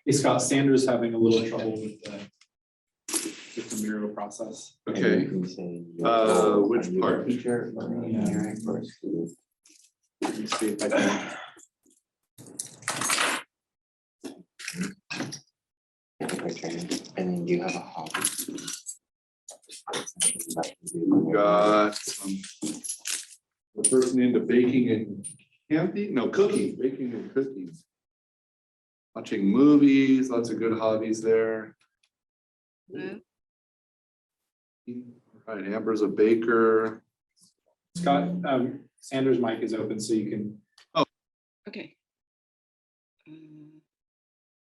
Hey, Scott, Sanders having a little trouble with the Miro process. Okay, which part? Let me see if I can. And then you have a hobby. Got the person into baking and camping, no, cooking, baking and cooking. Watching movies, lots of good hobbies there. Hello? All right, Amber's a baker. Scott, Sanders' mic is open, so you can. Okay.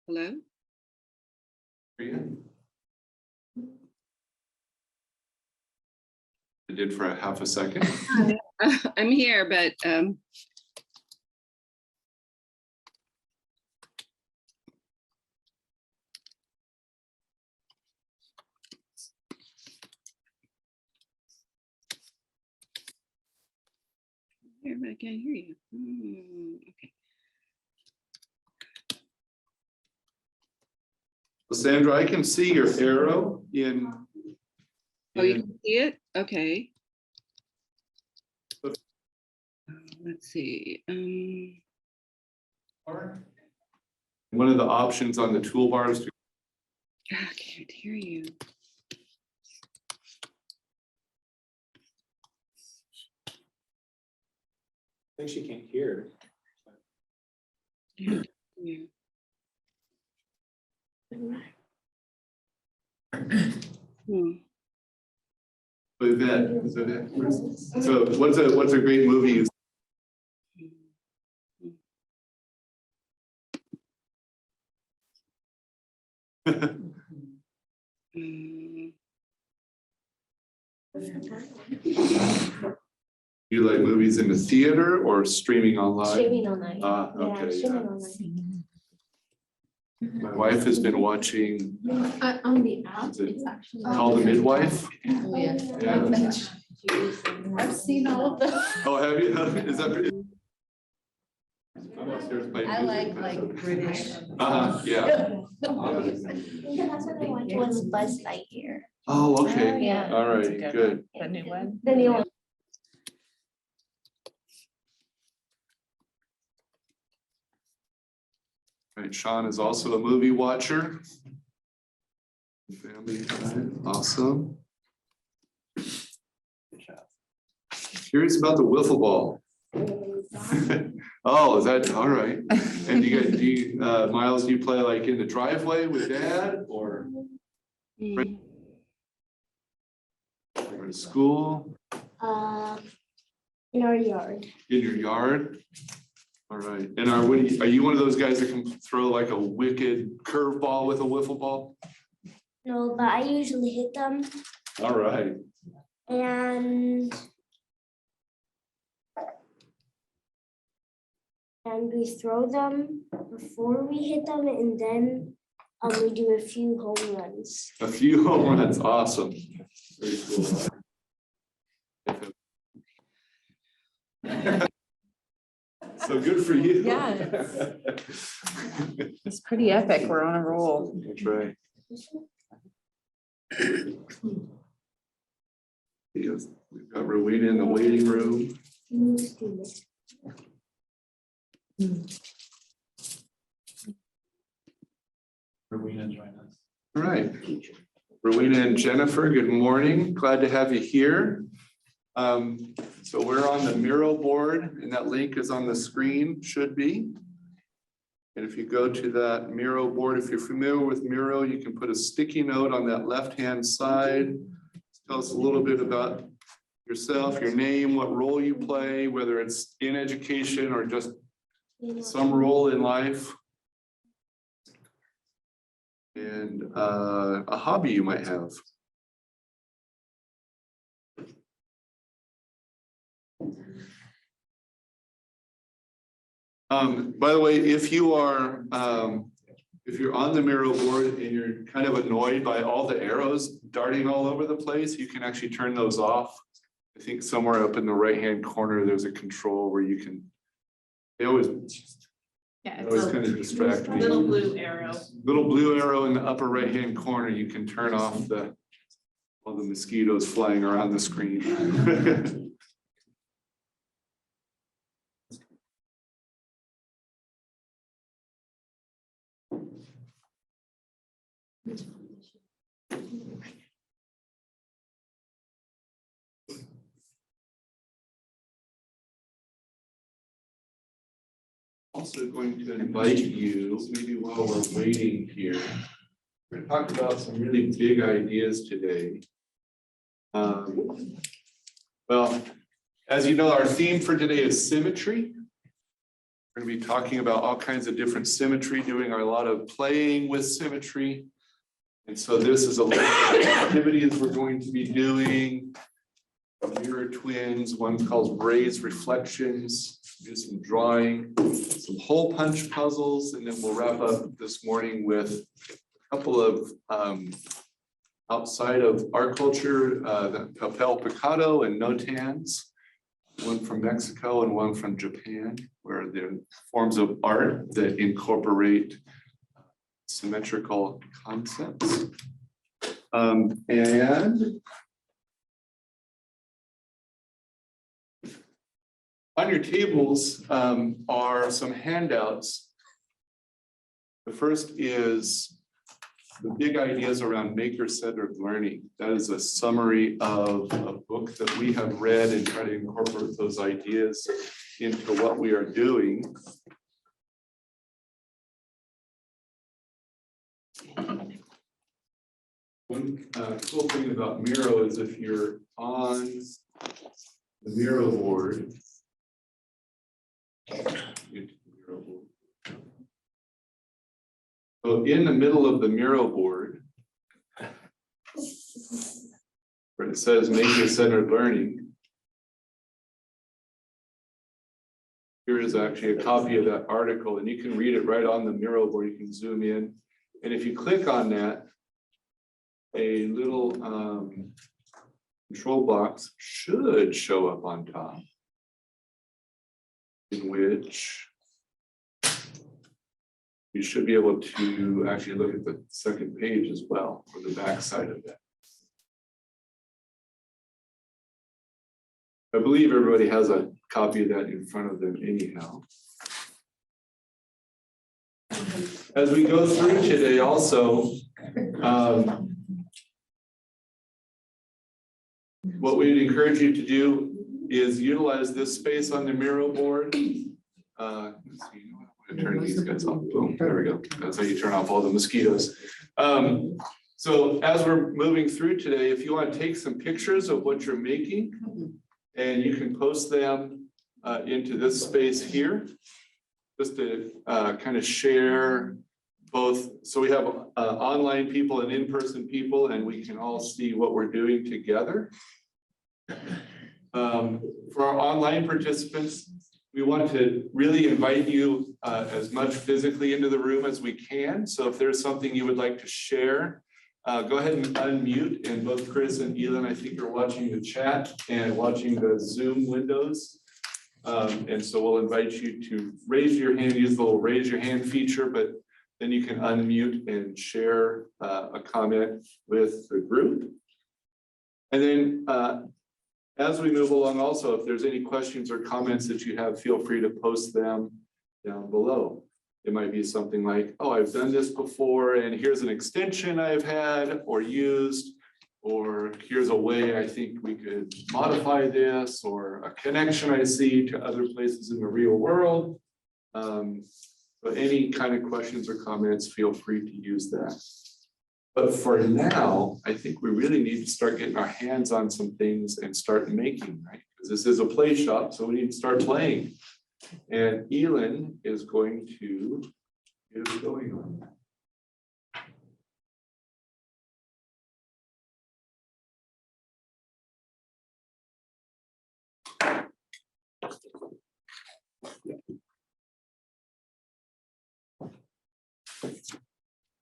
Hello? I did for a half a second. I'm here, but here, but I can't hear you. Okay. Sandra, I can see your arrow in. Oh, you can see it? Okay. Let's see. One of the options on the toolbar is to I can't hear you. I think she can't hear. Yeah. So what's a great movie you You like movies in the theater or streaming online? Streaming online. Okay, streaming yeah. online. My wife has been watching On the app, Is it it's actually. Call the Midwife. Oh, yeah. Yeah. I've seen all of them. Oh, have you? Is that? I like British. Yeah. The last one I watched was Buzz Lightyear. Oh, okay. Yeah. All That's a right, good good. The new one. The new one. All right, Sean is also a movie watcher. Family time, awesome. Curious about the wiffle ball. Oh, is that all right? And Miles, do you play like in the driveway with Dad or in school? In our yard. In your yard? All right. And are you one of those guys that can throw like a wicked curveball with a wiffle ball? No, but I usually hit them All right. and we throw them before we hit them, and then we do a few home runs. A few home runs. Awesome. Very cool. So good for you. Yeah. It's pretty epic. We're on a roll. That's right. Yes, we've got Rowena in the waiting room. Rowena join us. All right. Rowena and Jennifer, good morning. Glad to have you here. So we're on the Miro board and that link is on the screen, should be. And if you go to that Miro board, if you're familiar with Miro, you can put a sticky note on that left-hand side. Tell us a little bit about yourself, your name, what role you play, whether it's in education or just some role in life. And a hobby you might have. By the way, if you're on the Miro board and you're kind of annoyed by all the arrows darting all over the place, you can actually turn those off. I think somewhere up in the right-hand corner, there's a control where you can They always Yeah, always kind of distract me. little blue arrow. Little blue arrow in the upper right-hand corner, you can turn off all the mosquitoes flying around the screen. Also going to invite you, maybe while we're waiting here, we're gonna talk about some really big ideas today. Well, as you know, our theme for today is symmetry. We're gonna be talking about all kinds of different symmetry, doing a lot of playing with symmetry. And so this is a lot of activities we're going to be doing. Mirror twins, one called raised reflections, do some drawing, some hole punch puzzles, and then we'll wrap up this morning with a couple of outside of art culture, the papel picado and notans, one from Mexico and one from Japan, where they're forms of art that incorporate symmetrical concepts. And on your tables are some handouts. The first is the big ideas around maker-centered learning. That is a summary of a book that we have read and try to incorporate those ideas into what we are doing. One cool thing about Miro is if you're on the Miro board, so in the middle of the Miro board, where it says maker-centered learning, here is actually a copy of that article, and you can read it right on the Miro board. You can zoom in, and if you click on that, a little control box should show up on top, in which you should be able to actually look at the second page as well, or the back side of that. I believe everybody has a copy of that in front of them anyhow. As we go through today also, what we'd encourage you to do is utilize this space on the Miro board. Let's see, I'm gonna turn these guys off. Boom, there we go. That's how you turn off all the mosquitoes. So as we're moving through today, if you want to take some pictures of what you're making, and you can post them into this space here, just to kind of share both. So we have online people and in-person people, and we can all see what we're doing together. For our online participants, we want to really invite you as much physically into the room as we can. So if there's something you would like to share, go ahead and unmute, and both Chris and Elin, I think, are watching the chat and watching the Zoom windows. And so we'll invite you to raise your hand, use the little raise your hand feature, but then you can unmute and share a comment with the group. And then as we move along also, if there's any questions or comments that you have, feel free to post them down below. It might be something like, oh, I've done this before, and here's an extension I've had or used, or here's a way I think we could modify this, or a connection I see to other places in the real world. But any kind of questions or comments, feel free to use that. But for now, I think we really need to start getting our hands on some things and start making, right? Because this is a play shop, so we need to start playing. And Elin is going to get us going on that.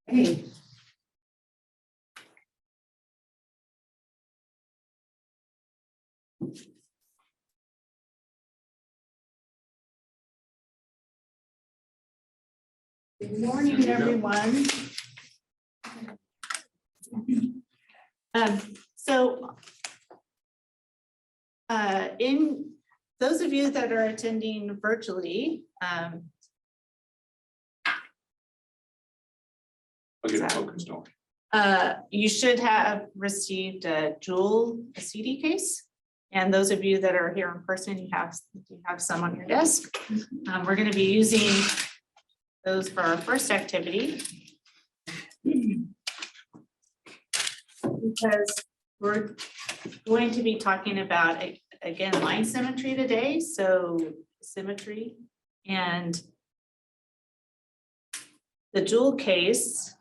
Hey. Good morning, everyone. So in those of you that are attending virtually, I'll get it focused, don't worry. you should have received a CD case. And those of you that are here in person, you have some on your desk. We're going to be using those for our first activity. Because we're going to be talking about, again, line symmetry today, so symmetry. And the jewel case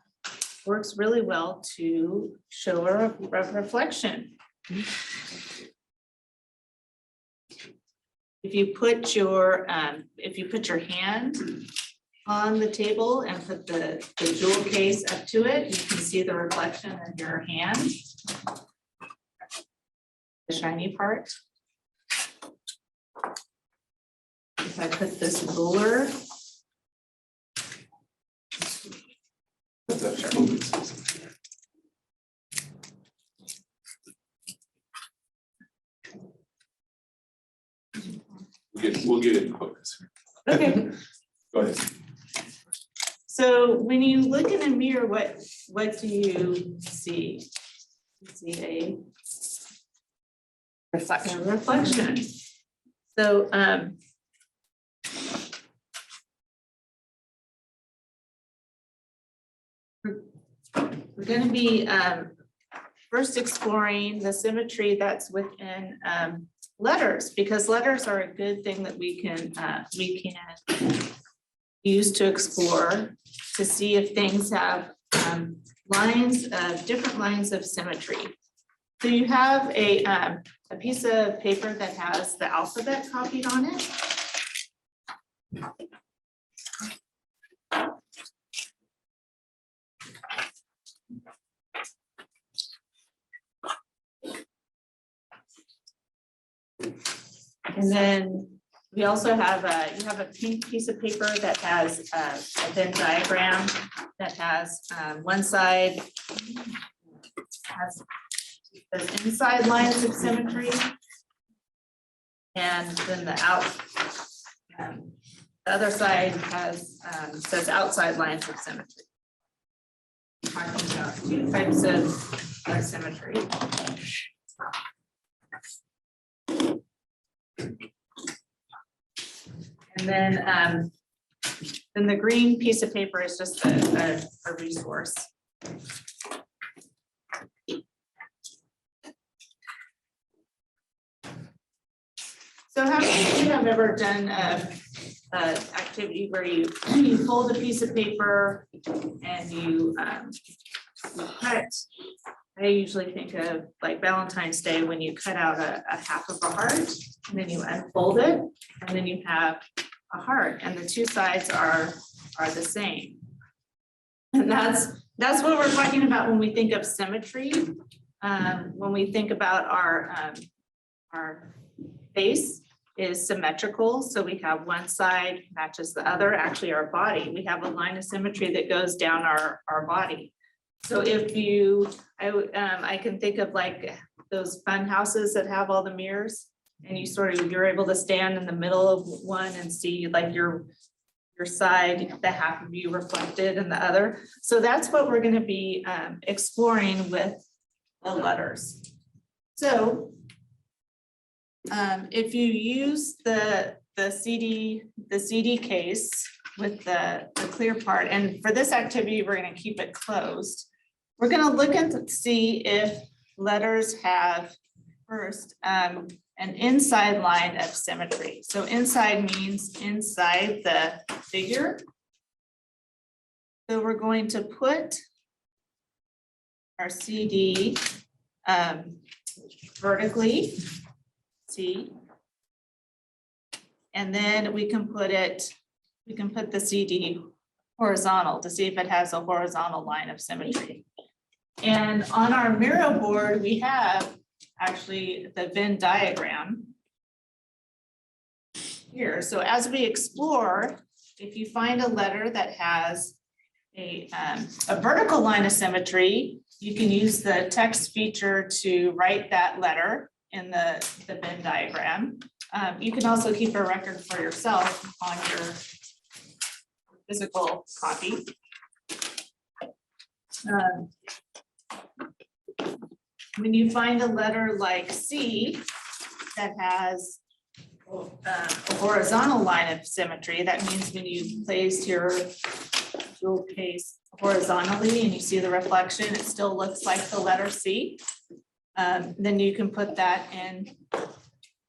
works really well to show a reflection. If you put your hand on the table and put the jewel case up to it, you can see the reflection of your hand, the shiny part. If I put this ruler, We'll get it in focus. okay. Go ahead. So when you look in a mirror, what do you see? You see a reflection. So we're going to be first exploring the symmetry that's within letters, because letters are a good thing that we can use to explore to see if things have different lines of symmetry. So you have a piece of paper that has the alphabet copied on it. And then we also have you have a pink piece of paper that has a Venn diagram that has one side has the inside lines of symmetry, and then the other side has says outside lines of symmetry. Talking about two types of symmetry. And then the green piece of paper is just a resource. So how many of you have ever done an activity where you fold a piece of paper and you cut? I usually think of like Valentine's Day when you cut out a half of a heart and then you unfold it and then you have a heart and the two sides are the same. And that's what we're talking about when we think of symmetry. When we think about our face is symmetrical. So we have one side matches the other, actually our body. We have a line of symmetry that goes down our body. So if I can think of like those fun houses that have all the mirrors and you're able to stand in the middle of one and see like your side, the half of you reflected in the other. So that's what we're going to be exploring with the letters. So if you use the CD case with the clear part, and for this activity, we're going to keep it closed. We're going to look and see if letters have first an inside line of symmetry. So inside means inside the figure. So we're going to put our CD vertically, see, and then we can put the CD horizontal to see if it has a horizontal line of symmetry. And on our Miro board, we have actually the Venn diagram here. So as we explore, if you find a letter that has a vertical line of symmetry, you can use the text feature to write that letter in the Venn diagram. You can also keep a record for yourself on your physical copy. When you find a letter like C that has a horizontal line of symmetry, that means when you place your jewel case horizontally and you see the reflection, it still looks like the letter C. Then you can put that in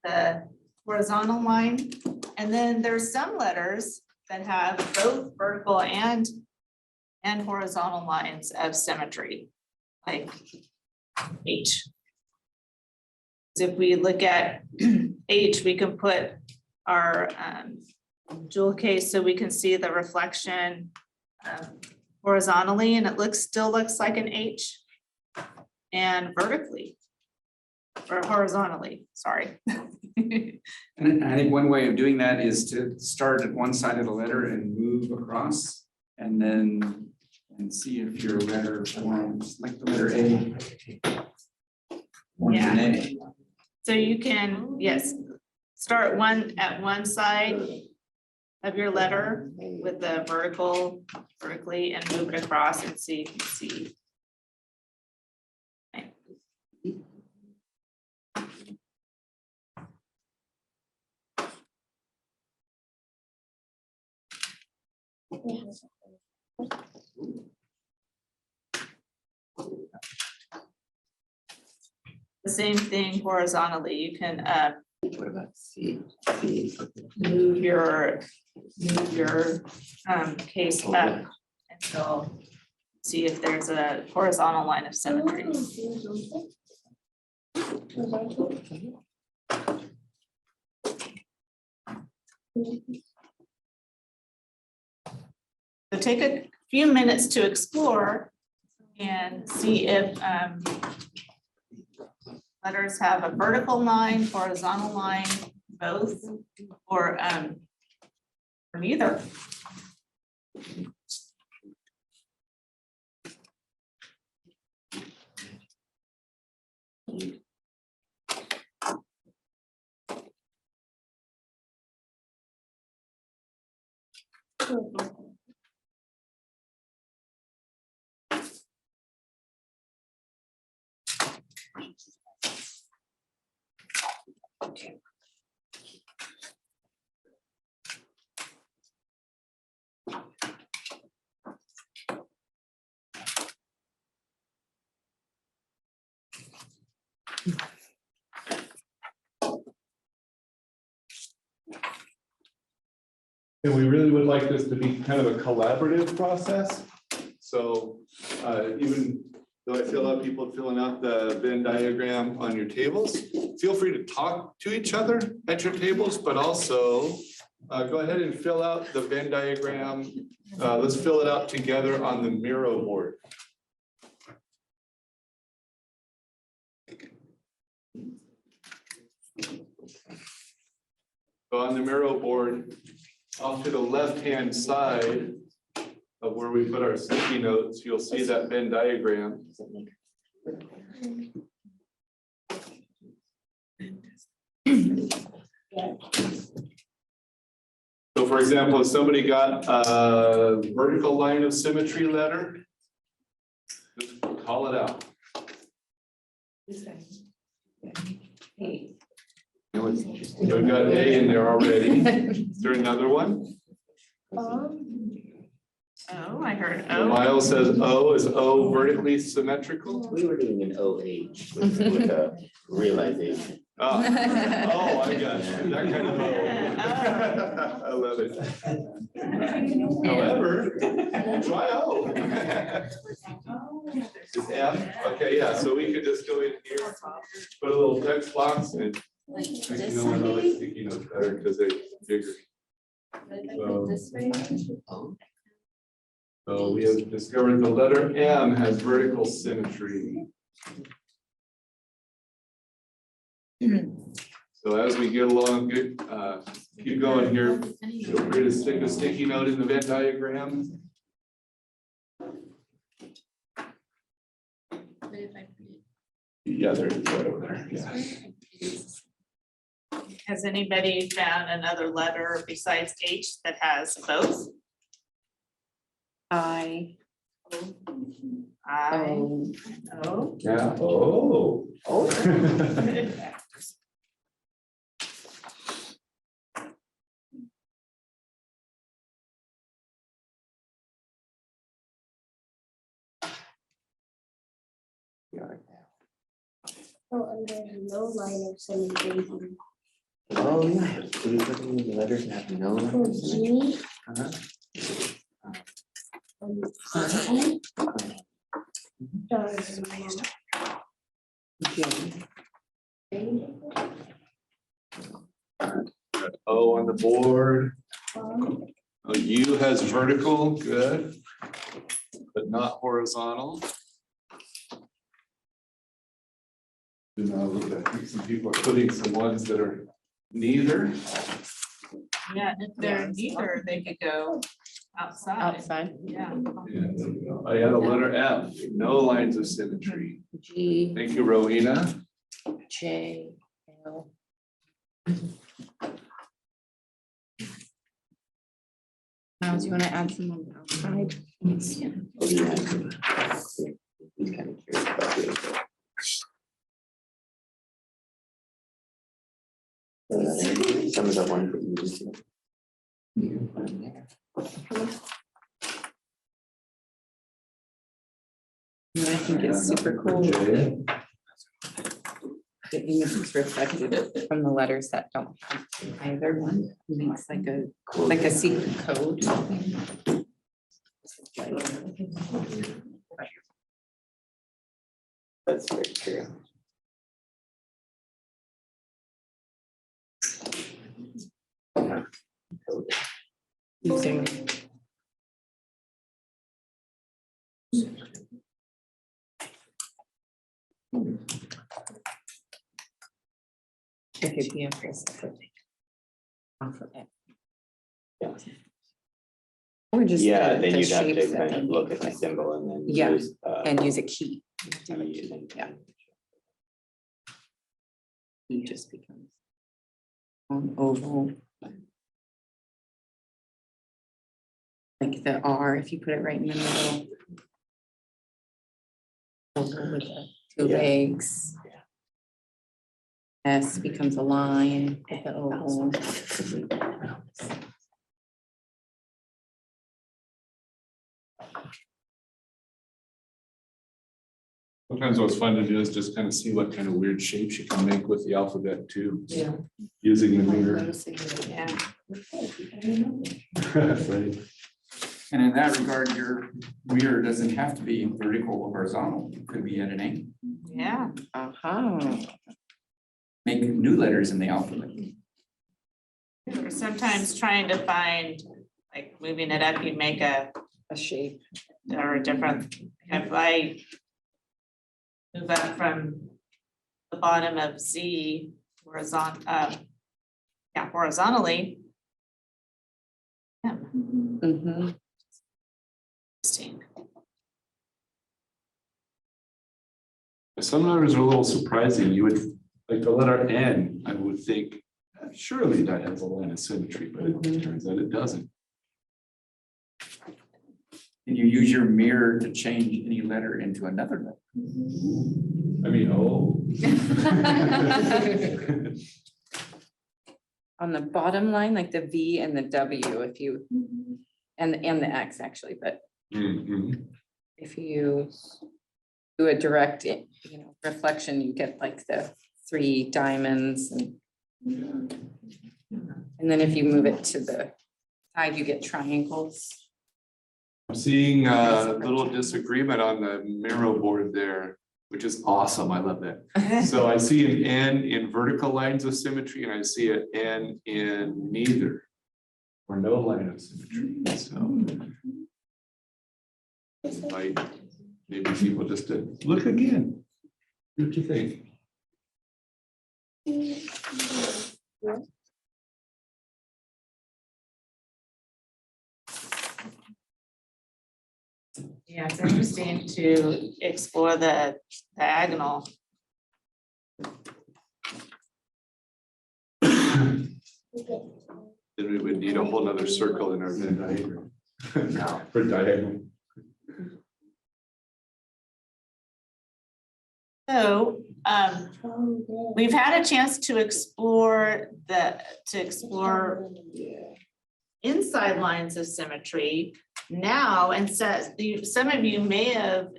the horizontal line. And then there's some letters that have both vertical and horizontal lines of symmetry, like H. If we look at H, we can put our jewel case so we can see the reflection horizontally, and it still looks like an H, and vertically or horizontally, sorry. And I think one way of doing that is to start at one side of the letter and move across, and then see if your letter forms like the letter A. Forms an A. So you can, yes, start at one side of your letter with the vertically and move it across and see if you see. Okay. The same thing horizontally, you can What about C? move your case up until see if there's a horizontal line of symmetry. So take a few minutes to explore and see if letters have a vertical line, horizontal line, both, or neither. And we really would like this to be kind of a collaborative process. So even though I see a lot of people filling out the Venn diagram on your tables, feel free to talk to each other at your tables, but also go ahead and fill out the Venn diagram. Let's fill it out together on the Miro board. So on the Miro board, off to the left-hand side of where we put our sticky notes, you'll see that Venn diagram. So for example, if somebody got a vertical line of symmetry letter, just call it out. We've got A in there already. Is there another one? Oh, I heard O. Miles says O. Is O vertically symmetrical? We were doing an OH with a realization. Oh, I got you. That kind of O. I love it. However, try O. Is M? Okay, yeah, so we could just go in here, put a little text box and you know what, I like sticky notes better because they're bigger. So we have discovered the letter M has vertical symmetry. So as we get along, keep going here. Feel free to stick a sticky note in the Venn diagram. Yeah, there it is right over there. Yeah. Has anybody found another letter besides H that has both? I, I, O, O. Yeah, oh. Oh, and there's no line of symmetry. Oh, yeah. So you put in the letters and have no. For G. Uh-huh. C. Does J. O on the board. Oh, U has vertical, good, but not horizontal. You know, I think some people are putting some ones that are neither. Yeah, if they're neither, they could go outside. outside, Yeah. Yeah, there we go. I had a letter F, no lines of symmetry. G, Thank you, Rowena. J, L. Now, do you want to add some on the outside? Oh, yeah. He's kind of curious about it. Some of the ones that you just. You can find there. And I think it's super cool. J. The image is reflected from the letters that don't have either one. It makes like a secret code. That's very true. Using. It could be a full separate alphabet. Yeah. Or just Yeah, the then you'd have shapes to that kind of they look at the make, symbol and then. Yeah, use, and use a key. Yeah. It just becomes an oval. Like the R, if you put it right in the middle. Oval with the two Yeah. legs. S becomes a line with the oval. Sometimes what's fun to do is just kind of see what kind of weird shapes you can make with the alphabet too. Yeah. Using the mirror. Yeah. Right. And in that regard, your mirror doesn't have to be vertical or horizontal. It could be at an angle. Yeah. Make new letters in the alphabet. Or sometimes trying to find, like moving it up, you make a shape. or a different, if I move up from the bottom of Z horizontally. Yeah, Mm-hmm. interesting. Some letters are a little surprising. You would, like the letter N, I would think, surely that has a line of symmetry, but it turns out it doesn't. And you use your mirror to change any letter into another letter. I mean, oh. On the bottom line, like the V and the W, if you, and the X actually, but Mhm. if you do a direct, reflection, you get like the 3 diamonds and then if you move it to the side, you get triangles. I'm seeing a little disagreement on the Miro board there, which is awesome. I love that. So I see an N in vertical lines of symmetry and I see an N in neither or no line of symmetry. So invite maybe people just to look again. What do you think? Yeah, it's interesting to explore the diagonal. Okay. Then we would need a whole nother circle in our Venn diagram. No. For diagonal. So, we've had a chance to explore inside lines of symmetry now, and some of you may have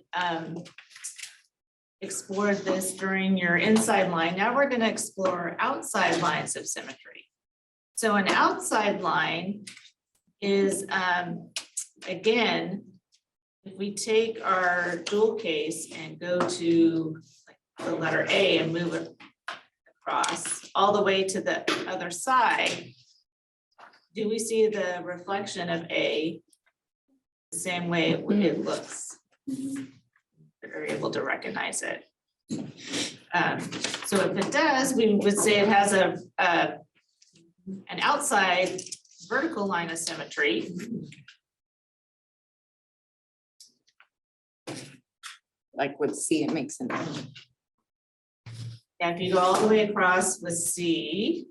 explored this during your inside line. Now we're going to explore outside lines of symmetry. So an outside line is, again, if we take our jewel case and go to like the letter A and move it across all the way to the other side, do we see the reflection of A the same way it looks? We're able to recognize it. So if it does, we would say it has an outside vertical line of symmetry. Like with C, it makes an. And if you go all the way across with C,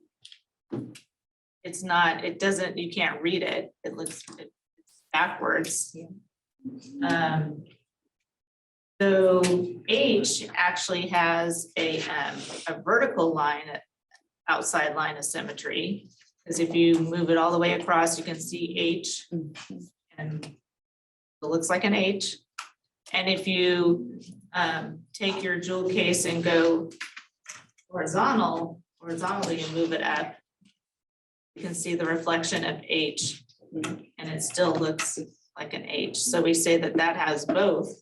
it's not, it doesn't, you can't read it. It looks it's backwards. So H actually has a vertical line, outside line of symmetry. Because if you move it all the way across, you can see H, and it looks like an H. And if you take your jewel case and go horizontally and move it up, you can see the reflection of H, and it still looks like an H. So we say that that has both.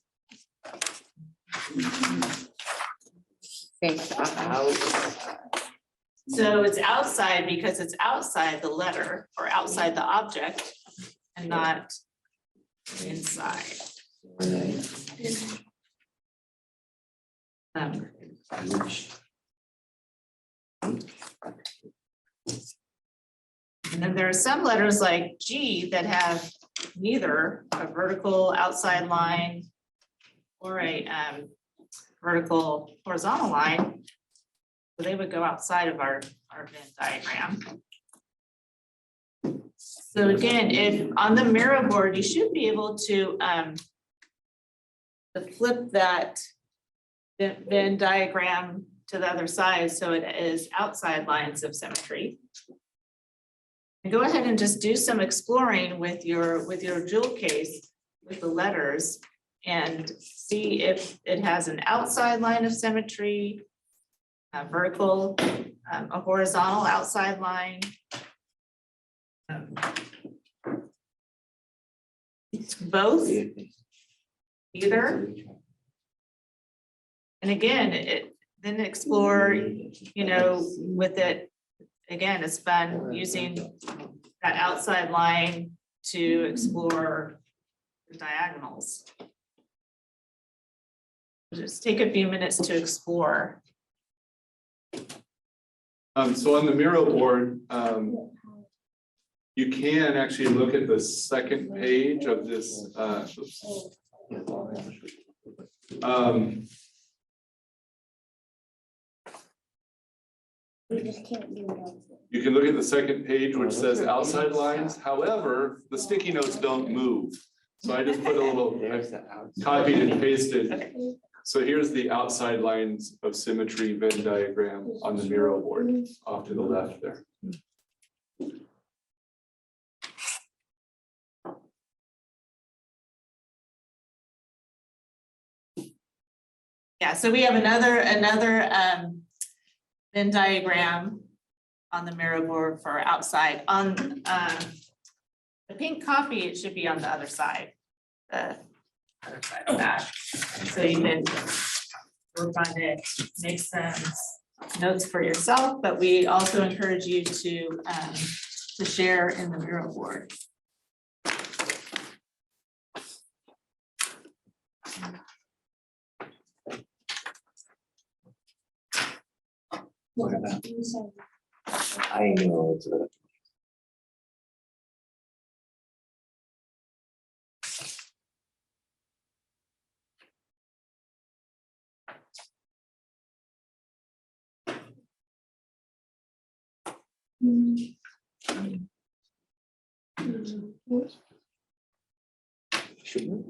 So it's outside because it's outside the letter or outside the object and not inside. And then there are some letters like G that have neither a vertical outside line or a vertical horizontal line. So they would go outside of our Venn diagram. So again, if on the mirror board, you should be able to flip that Venn diagram to the other side so it is outside lines of symmetry. And go ahead and just do some exploring with your jewel case with the letters and see if it has an outside line of symmetry, a vertical, a horizontal outside line. Both, either. And again, then explore, with it. Again, it's fun using that outside line to explore the diagonals. Just take a few minutes to explore. So on the Miro board, you can actually look at the second page of this. We just can't do that. You can look at the second page, which says outside lines. However, the sticky notes don't move. So I just put a little, copied and pasted. So here's the outside lines of symmetry Venn diagram on the Miro board off to the left there. Yeah, so we have another Venn diagram on the mirror board for outside. On the pink copy, it should be on the other side. The other side of that. So you can work on it, make some notes for yourself, but we also encourage you to share in the mirror board. I know it's a. Shouldn't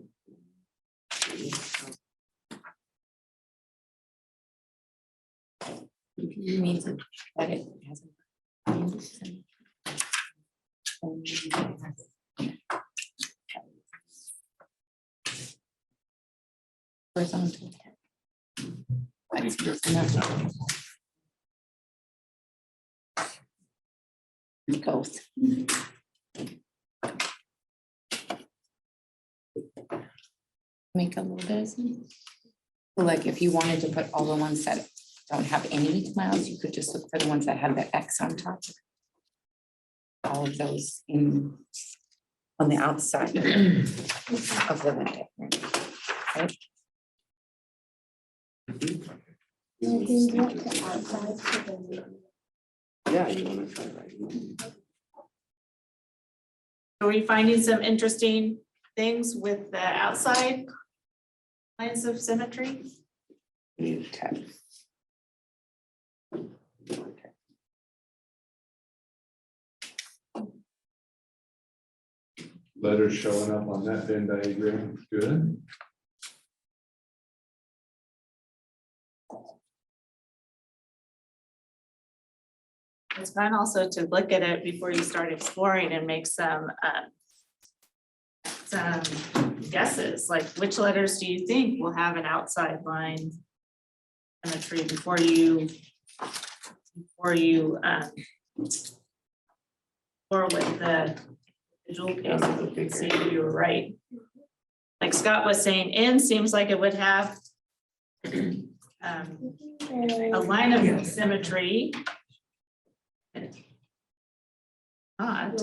You need to let it. Horizontal. Goes. Make a little bit of sense. So like if you wanted to put all the ones that don't have any miles, you could just look for the ones that have the X on top. All of those in on the outside of the window. Right? You can do it the outside to the window. Yeah, you wanna try right? Are we finding some interesting things with the outside lines of symmetry? New tab. Letters showing up on that Venn diagram, good. It's fun also to look at it before you start exploring and make some guesses, like which letters do you think will have an outside line symmetry before you or with the visual piece, if you can see if you were right. Like Scott was saying, N seems like it would have a line of symmetry. Not.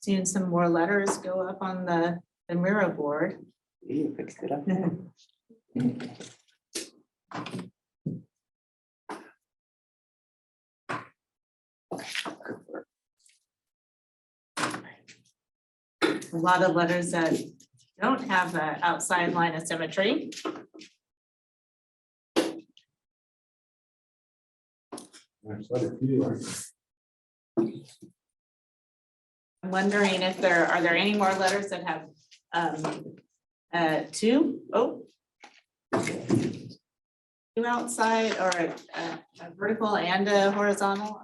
Seeing some more letters go up on the Miro board. You fixed it up. A lot of letters that don't have an outside line of symmetry. I'm wondering if are there any more letters that have two outside or a vertical and a horizontal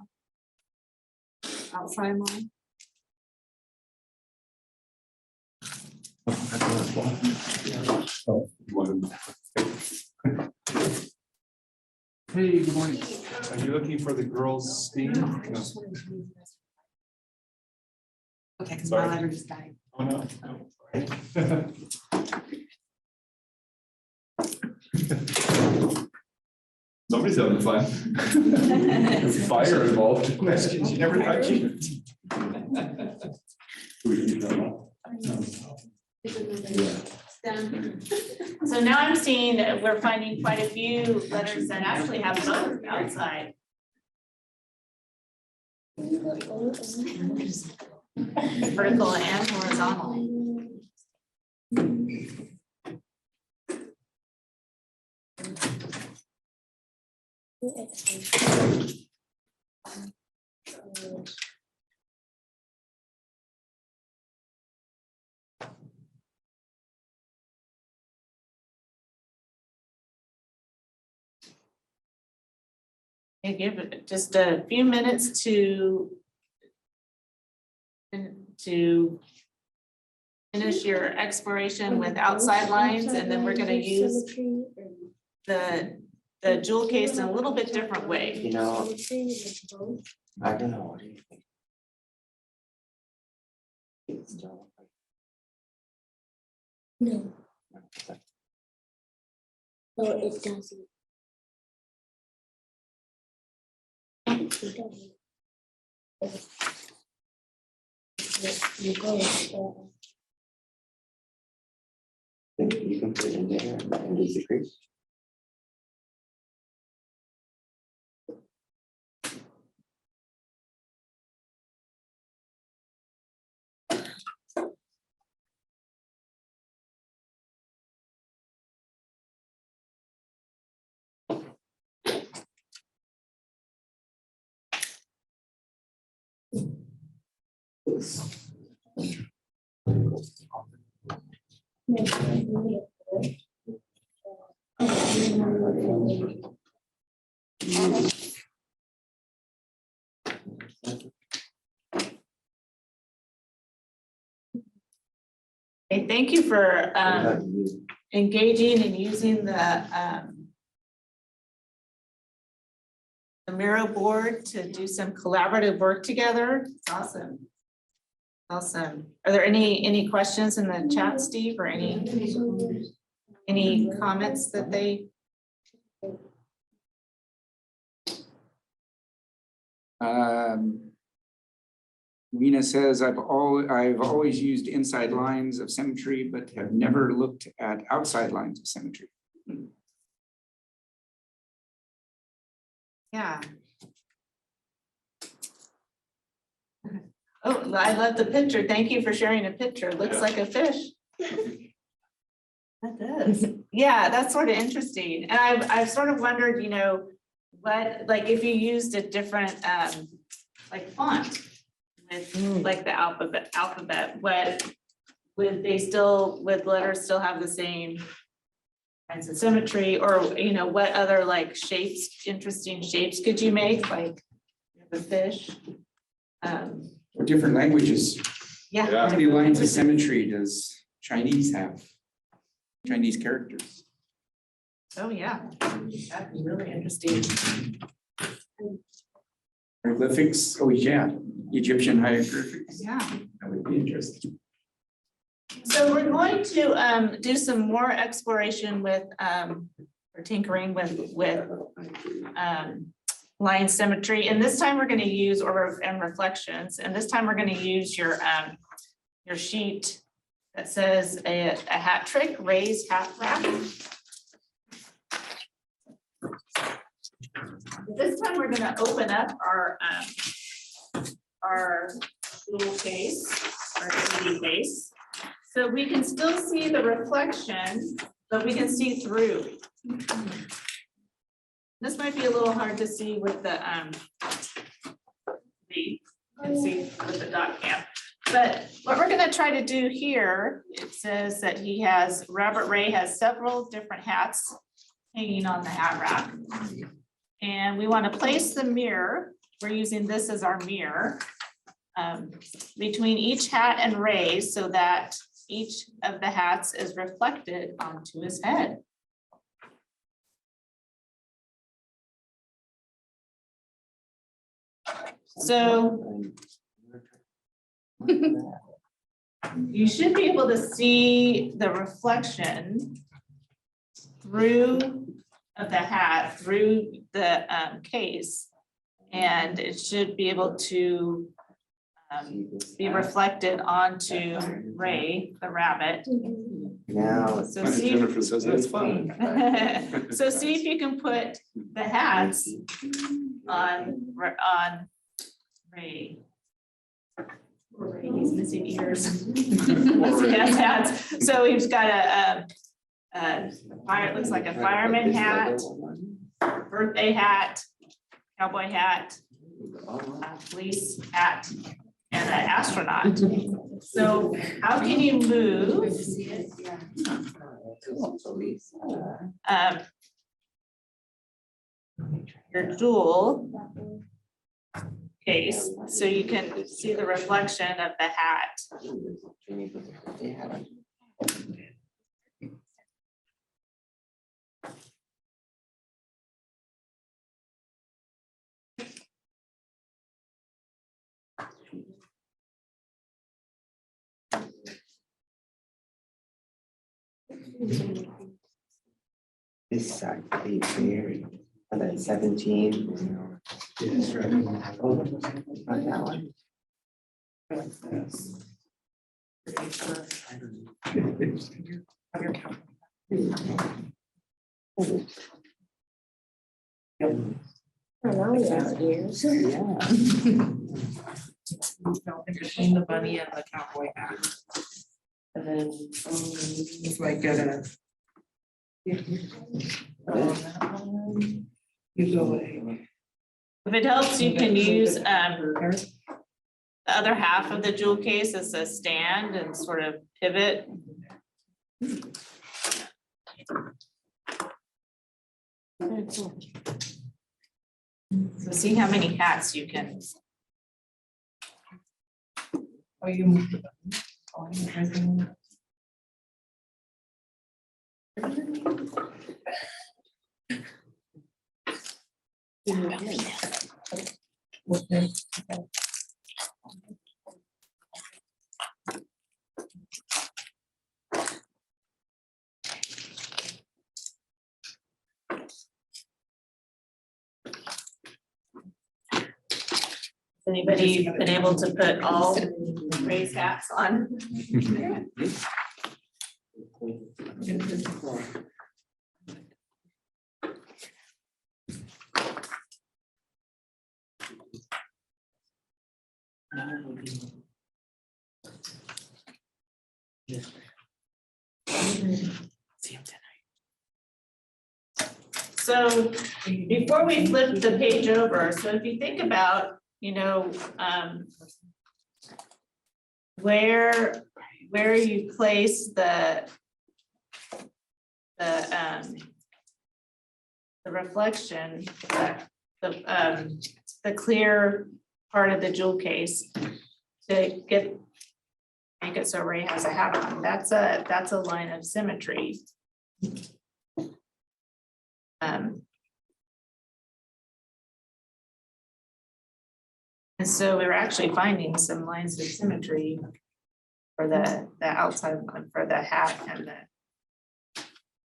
outside line? Hey, good morning. Are you looking for the girls' STEAM? No. Okay, because my letter just died. Oh, no. Somebody's having fun. Fire involved. Questions you never thought you. So now I'm seeing that we're finding quite a few letters that actually have both outside. Vertical and horizontal. Okay, give it just a few minutes to finish your exploration with outside lines, and then we're gonna use the jewel case in a little bit different way. You know, I don't know, what do you think? It's still- No, no, it doesn't. It doesn't. You go, You can put it in there and disagree. Okay, thank you for engaging and using the Miro board to do some collaborative work together. It's awesome. Awesome. Are there any questions in the chat, Steve, or any comments that they? Lena says, I've always used inside lines of symmetry, but have never looked at outside lines of symmetry. Yeah. Oh, I love the picture. Thank you for sharing a picture. It looks like a fish. That does. Yeah, that's sort of interesting. And I've sort of wondered, you know, what, like if you used a different like font with like the alphabet, what would letters still have the same kinds of symmetry, or you know, what other like shapes, interesting shapes could you make, like the fish? Or different languages. Yeah. How many lines of symmetry does Chinese have? Chinese characters. Oh, yeah. That'd be really interesting. Hieroglyphics, oh yeah, Egyptian hieroglyphics. Yeah. That would be interesting. So we're going to do some more exploration with or tinkering with line symmetry, and this time we're going to use and reflections, and this time we're going to use your sheet that says a hat trick, raise hat rack. This time we're going to open up our tool case, our CD case, so we can still see the reflection, but we can see through. This might be a little hard to see with the you can see with the dot cam. But what we're gonna try to do here, it says that Robert Ray has several different hats hanging on the hat rack. And we want to place the mirror, we're using this as our mirror, between each hat and Ray so that each of the hats is reflected onto his head. So you should be able to see the reflection through of the hat, through the case, and it should be able to be reflected onto Ray, the rabbit. Now, So see, Jennifer says it's fun. so see if you can put the hats on Ray. Poor Ray, he's missing ears. He has hats. So he's got a fire, looks like a fireman hat, birthday hat, cowboy hat, police hat, and an astronaut. So how can you move your jewel case, so you can see the reflection of the hat. This side, eight here, and then 17. Oh, not that one. Between the bunny and the cowboy hat. And then if I get a. You go away. If it helps, you can use the other half of the jewel case as a stand and sort of pivot. So see how many hats you can. Oh, you moved the button. Oh, I'm pressing. Okay. Anybody been able to put all raised hats on? So before we flip the page over, so if you think about, you know, where you place the reflection, the clear part of the jewel case to make it so Ray has a hat on. That's a line of symmetry. And so we were actually finding some lines of symmetry for the outside one, for the hat and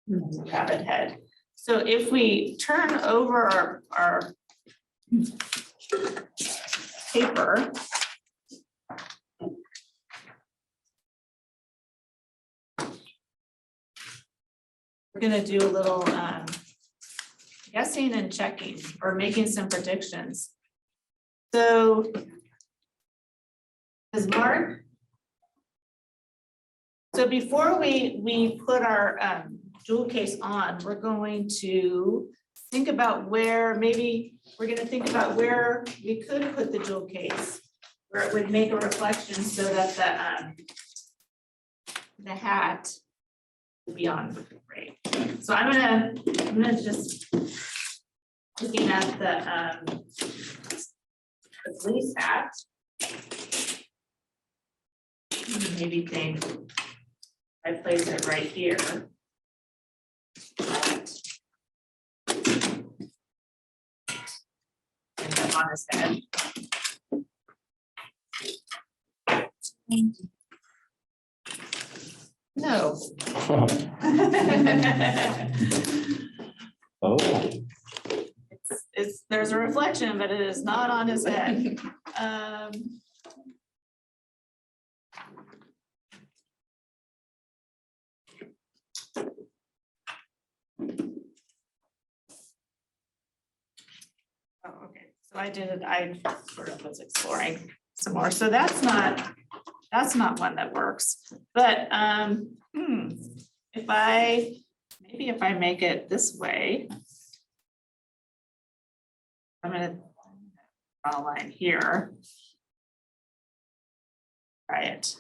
the rabbit head. So if we turn over our paper, we're gonna do a little guessing and checking or making some predictions. So, does Mark? So before we put our jewel case on, we're going to think about where, maybe we're gonna think about where we could put the jewel case, where it would make a reflection so that the hat would be on right. So I'm gonna just looking at the police hat. Maybe think I place it right here. And then on his head. No. Oh. It's there's a reflection, but it is not on his head. Oh, okay, so I sort of was exploring some more, so that's not one that works, but if I make it this way, I'm gonna draw a line here. Try it.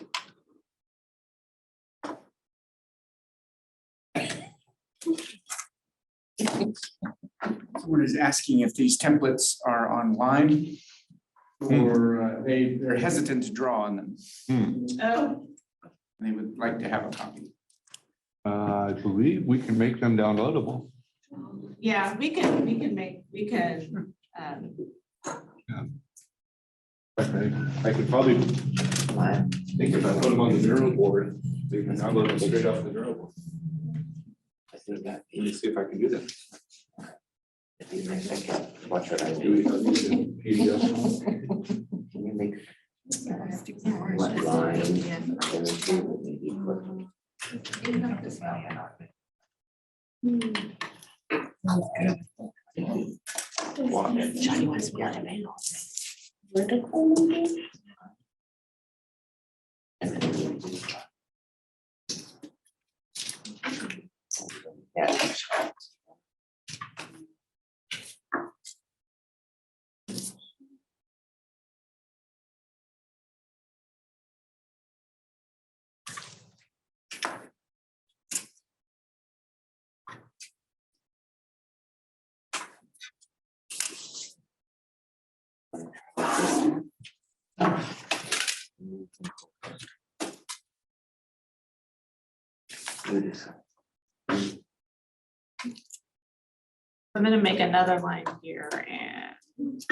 Someone is asking if these templates are online. or they're hesitant to draw on them. Oh, They would like to have a copy. I believe we can make them downloadable. yeah, we can, I could probably think if I put them on the mural board, they can download them straight off the mural board. I think that. Let me see if I can do that. If you make, I can watch what I Do do. we have these in PDF? Can you make what line? Symmetry would maybe put. Johnny wants to be on a manual. Vertical maybe? Yeah. Do this. I'm gonna make another line here and.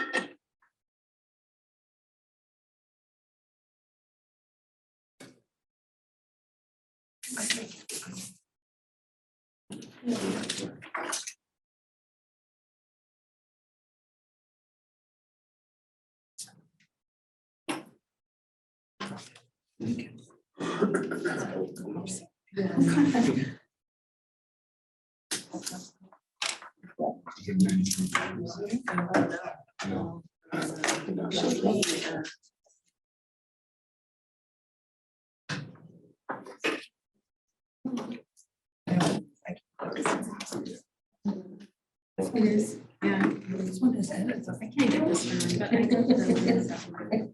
It is, yeah. This one is edited, so I can't get this. But I got the-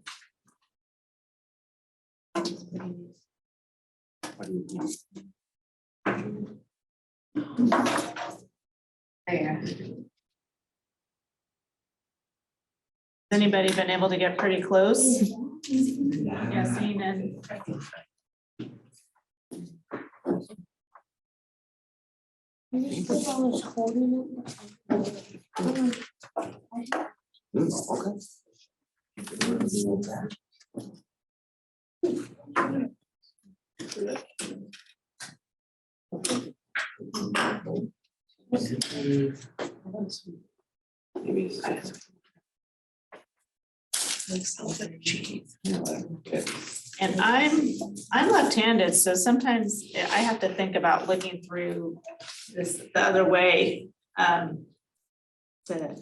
What do you think? There. Anybody been able to get pretty close? Guessing and. I just think I was holding it. Okay. Maybe it's. And I'm left-handed, so sometimes I have to think about looking through this the other way. To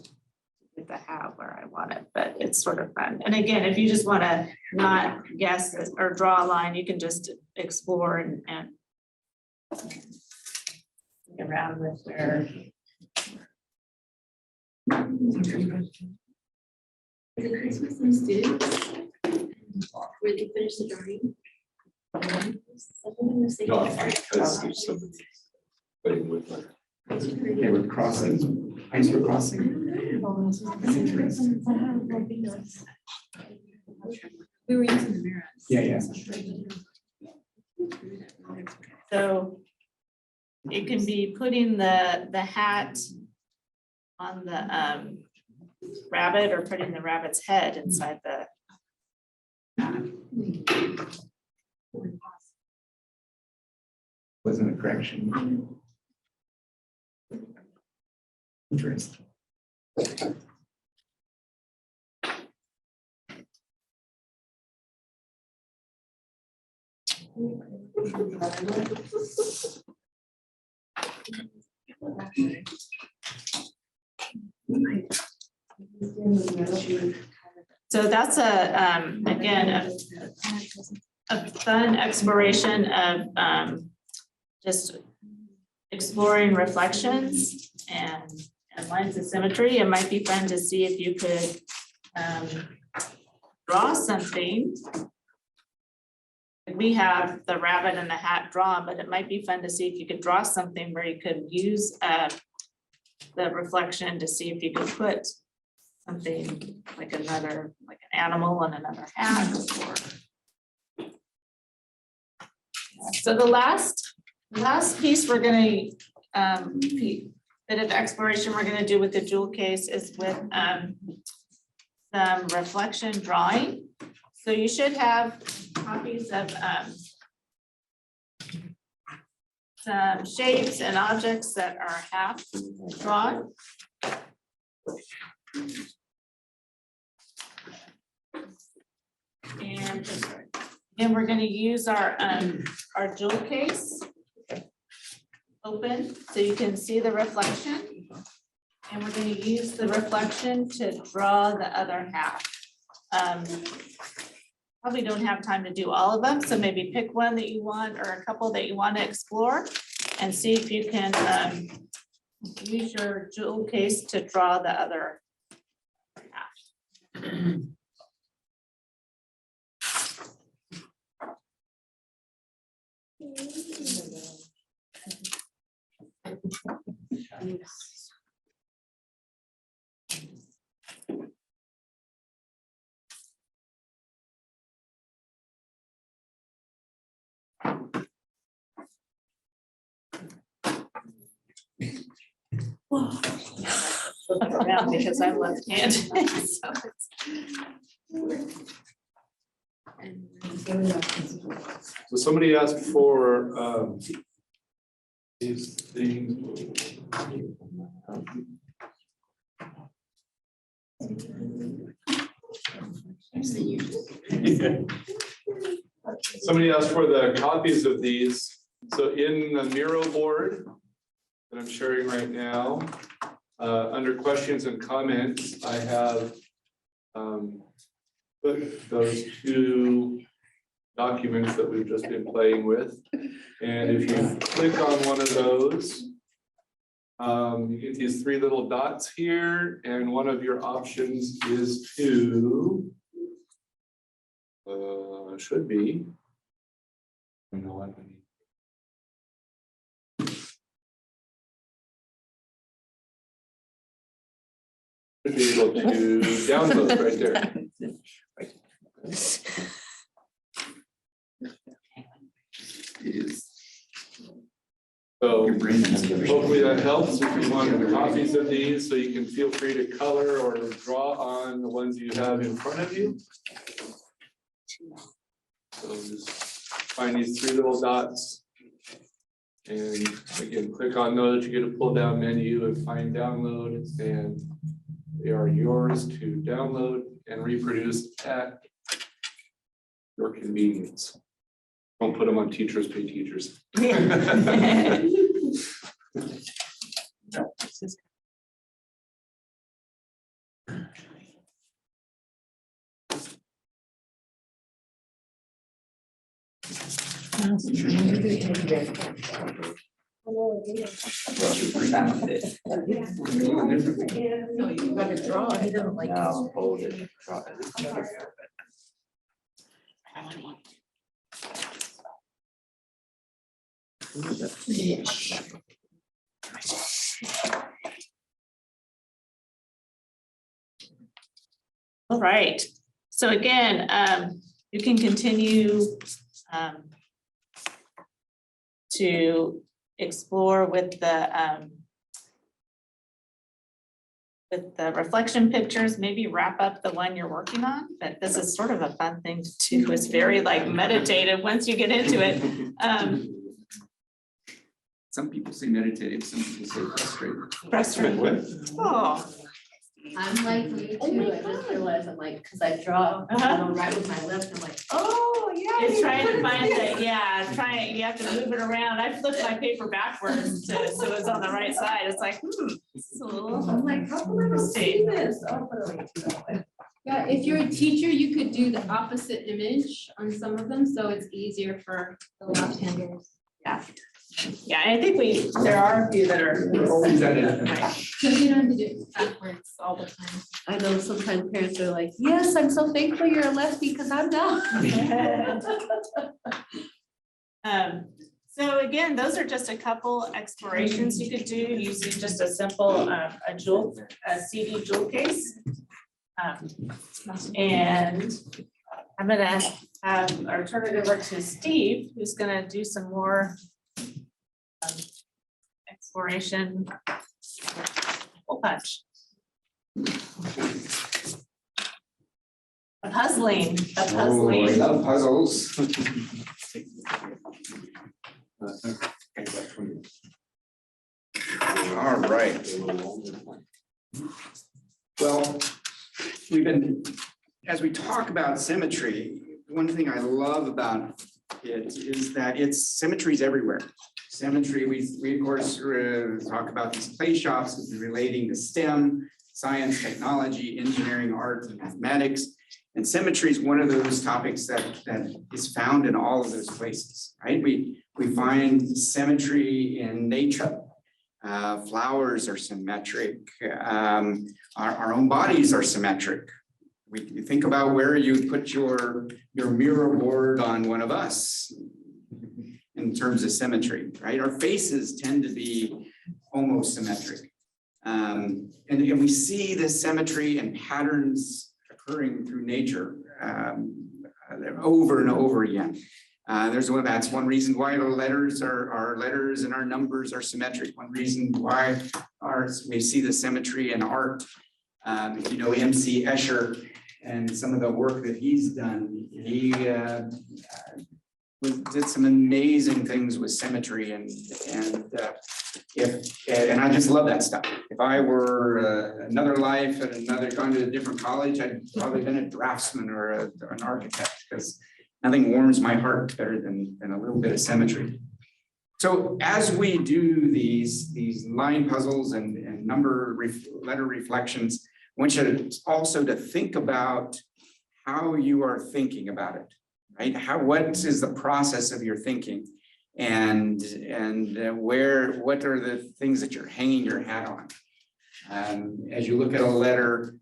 get the hat where I want it, but it's sort of fun. And again, if you just want to not guess or draw a line, you can just explore and around with where. The Christmas list is where they finish the drawing. No, because there's some. Playing with like. They were crossing, ice were crossing. We were using the mirrors. Yeah. So it can be putting the hat on the rabbit or putting the rabbit's head inside the. Wasn't a correction. Interesting. So that's again, a fun exploration of just exploring reflections and lines of symmetry. It might be fun to see if you could draw something. We have the rabbit and the hat drawn, but it might be fun to see if you could draw something where you could use the reflection to see if you could put something like another, like an animal and another hat or. So the last piece we're gonna, bit of exploration we're gonna do with the jewel case is with some reflection drawing. So you should have copies of some shapes and objects that are half drawn. And then we're gonna use our jewel case open so you can see the reflection. And we're gonna use the reflection to draw the other half. Probably don't have time to do all of them, so maybe pick one that you want or a couple that you want to explore and see if you can use your jewel case to draw the other half. Flip it around because I'm left-handed. So somebody asked for these things. Somebody asked for the copies of these. So in the Miro board that I'm sharing right now, under questions and comments, I have put those two documents that we've just been playing with. And if you click on one of those, you get these three little dots here, and one of your options is to, should be, I don't know what I need. Should be able to download right there. So hopefully that helps if you want copies of these, so you can feel free to color or draw on the ones you have in front of you. So just find these three little dots. And again, click on those, you get a pull down menu and find download, and they are yours to download and reproduce at your convenience. Don't put them on teachers pay teachers. No, you gotta draw it. Now, hold it. Draw it. All right, so again, you can continue to explore with the reflection pictures, maybe wrap up the one you're working on, but this is sort of a fun thing to do. It's very like meditative once you get into it. Some people say meditative, some people say frustrated. Frustrating. Oh. I'm like you too, I just realized I'm like, cause I draw, right with my left, I'm like, Oh, yeah. It's trying to find the, you have to move it around. I flipped my paper backwards so it's on the right side. It's like, it's a little. I'm like, how come I don't see this? I'll put it like that way. Yeah, if you're a teacher, you could do the opposite image on some of them, so it's easier for the left-handers. Yeah, I think there are a few that are. Is that it? Right. So you don't have to do it backwards all the time. I know sometimes parents are like, yes, I'm so thankful you're a lefty because I'm not. So again, those are just a couple explorations you could do using just a simple a CD jewel case. And I'm gonna have, or turn it over to Steve, who's gonna do some more exploration. Hole punch. A puzzling. Oh, I love puzzles. All right. Well, as we talk about symmetry, one thing I love about it is that symmetry is everywhere. Symmetry, we of course talk about these play shops relating to STEM, science, technology, engineering, art, and mathematics. And symmetry is one of those topics that is found in all of those places, right? We find symmetry in nature. Flowers are symmetric. Our own bodies are symmetric. You think about where you put your mirror board on one of us in terms of symmetry, right? Our faces tend to be almost symmetric. And we see this symmetry and patterns occurring through nature over and over again. That's one reason why our letters and our numbers are symmetric. One reason why we see the symmetry in art. If you know MC Escher and some of the work that he's done, he did some amazing things with symmetry and I just love that stuff. If I were another life and gone to a different college, I'd probably been a draftsman or an architect, because nothing warms my heart better than a little bit of symmetry. So as we do these line puzzles and letter reflections, I want you also to think about how you are thinking about it, right? What is the process of your thinking? And what are the things that you're hanging your hat on? As you look at a letter,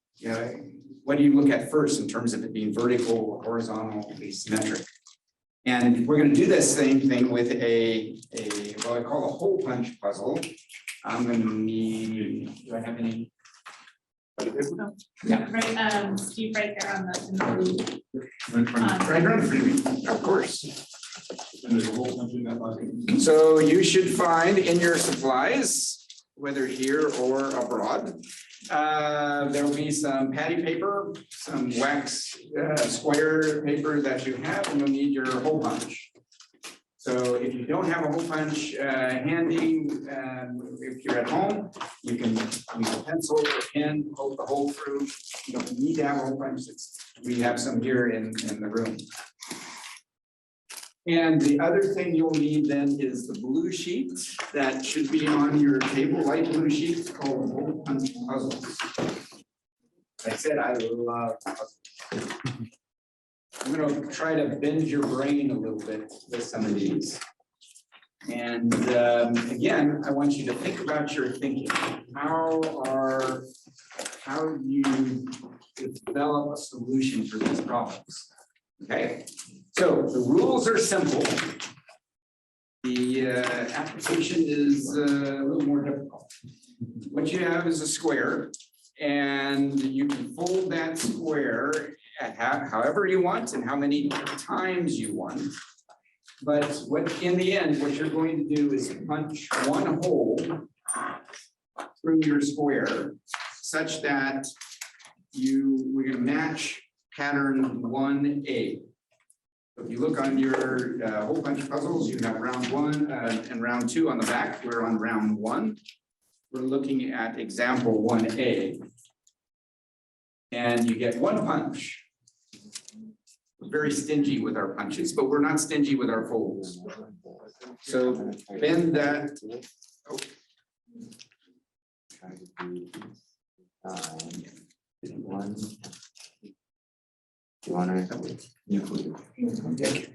what do you look at first in terms of it being vertical, horizontal, symmetric? And we're going to do this same thing with what I call a hole punch puzzle. I'm going to need, do I have any? Yeah, right, Steve, right there on the. Right in front of me, of course. And there's a whole bunch in that bucket. So you should find in your supplies, whether here or abroad, there will be some patty paper, some wax square paper that you have, and you'll need your hole punch. So if you don't have a hole punch handy, if you're at home, you can use a pencil or pen, poke the hole through. You don't need to have a hole punch. We have some here in the room. And the other thing you'll need then is the blue sheet that should be on your table, light blue sheet called hole punch puzzles. Like I said, I love puzzles. I'm going to try to bend your brain a little bit with some of these. And again, I want you to think about your thinking. How do you develop a solution for these problems? Okay, so the rules are simple. The application is a little more difficult. What you have is a square, and you can fold that square however you want and how many times you want. But in the end, what you're going to do is punch one hole through your square such that we're going to match pattern 1A. So if you look on your hole punch puzzles, you have round 1 and round 2 on the back. We're on round 1. We're looking at example 1A. And you get one punch. We're very stingy with our punches, but we're not stingy with our folds. So bend that. Oh. One. Do you want to? Okay.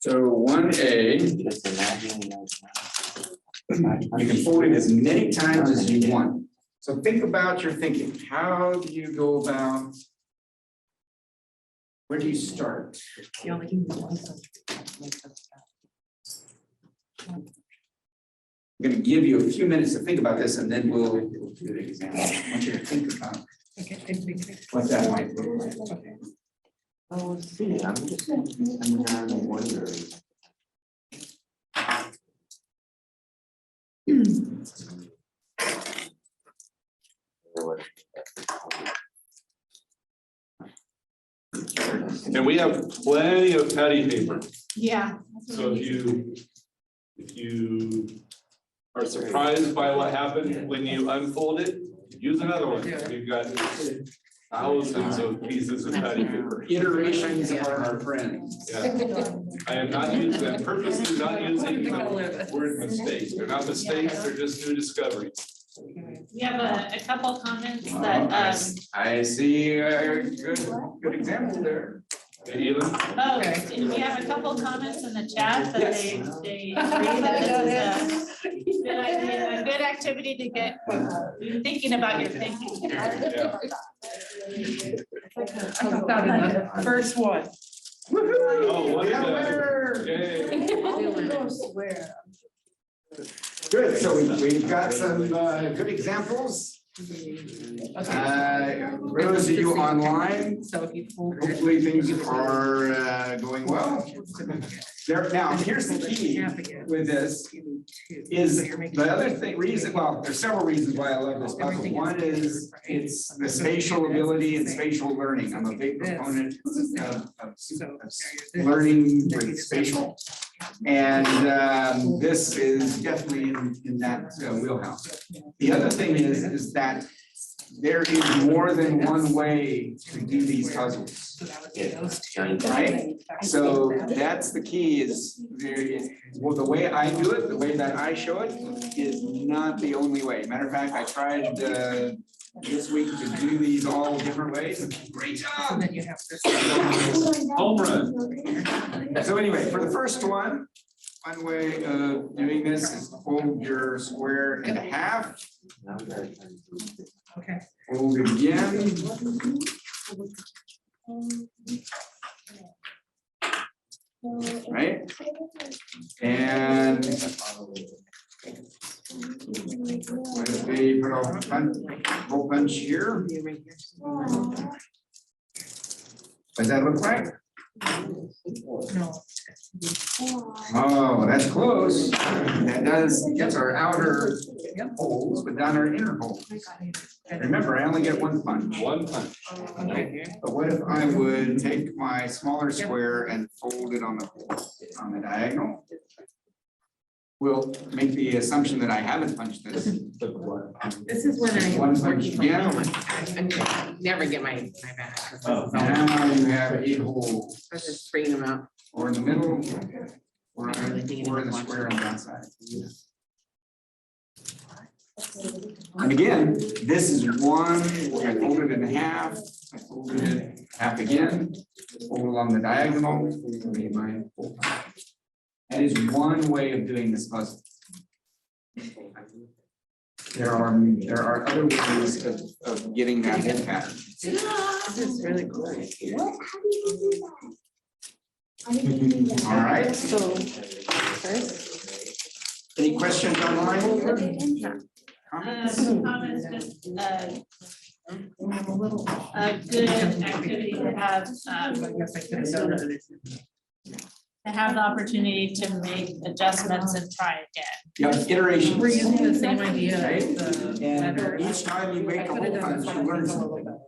So So 1A, just imagine you can fold it as many times as you want. So think about your thinking. How do you go about? Where do you start? You only can do one. I'm going to give you a few minutes to think about this, and then we'll do the exam. I want you to think about what that might look like. Oh, let's see, I'm wondering. And we have plenty of patty paper. Yeah. So if you are surprised by what happened when you unfold it, use another one. We've got thousands of pieces of patty paper. Iterations are our friends. Yeah. I am not using them, purposely not using the word mistakes. They're not mistakes, they're just new discoveries. We have a couple comments that, I see a good example there. Hey, Elon? oh, and we have a couple comments in the chat that they agree that this is a good idea, a good activity to get you thinking about your thinking. Yeah. First one. Oh, what is that? Yay. Good, so we've got some good examples. Those of you online, So if you fold it. hopefully things are going well. Now, here's the key with this, is the other thing, there's several reasons why I love this puzzle. One is it's the spatial ability and spatial learning. I'm a big proponent of learning with spatial. And this is definitely in that wheelhouse. The other thing is that there is more than one way to do these puzzles. Right? So that's the key is well, the way I do it, the way that I show it is not the only way. Matter of fact, I tried this week to do these all different ways. Great job. Then you have this. Home run. So anyway, for the first one way of doing this is fold your square into half. Okay. Fold it again. Right? And let's say put a hole punch here. Does that look right? No. Oh, that's close. That gets our outer holes, but not our inner holes. Remember, I only get one punch. One punch. But what if I would take my smaller square and fold it on the diagonal? We'll make the assumption that I haven't punched this. This is when I. One punch again. I never get my back. Now you have 8 holes, I was just bringing them out. or in the middle, or in the square on that side. And again, this is one, I folded it in half, I folded it half again, fold along the diagonal. That is one way of doing this puzzle. There are other ways of getting that whole pattern. This is really cool. All right, So first. any questions online? Comments, just, a good activity to have, I guess I could have done it. to have the opportunity to make adjustments and try again. Yep, iterations. We're using the same idea. Right? as the And letter. each time you I make a could have hole done punch, you learn something.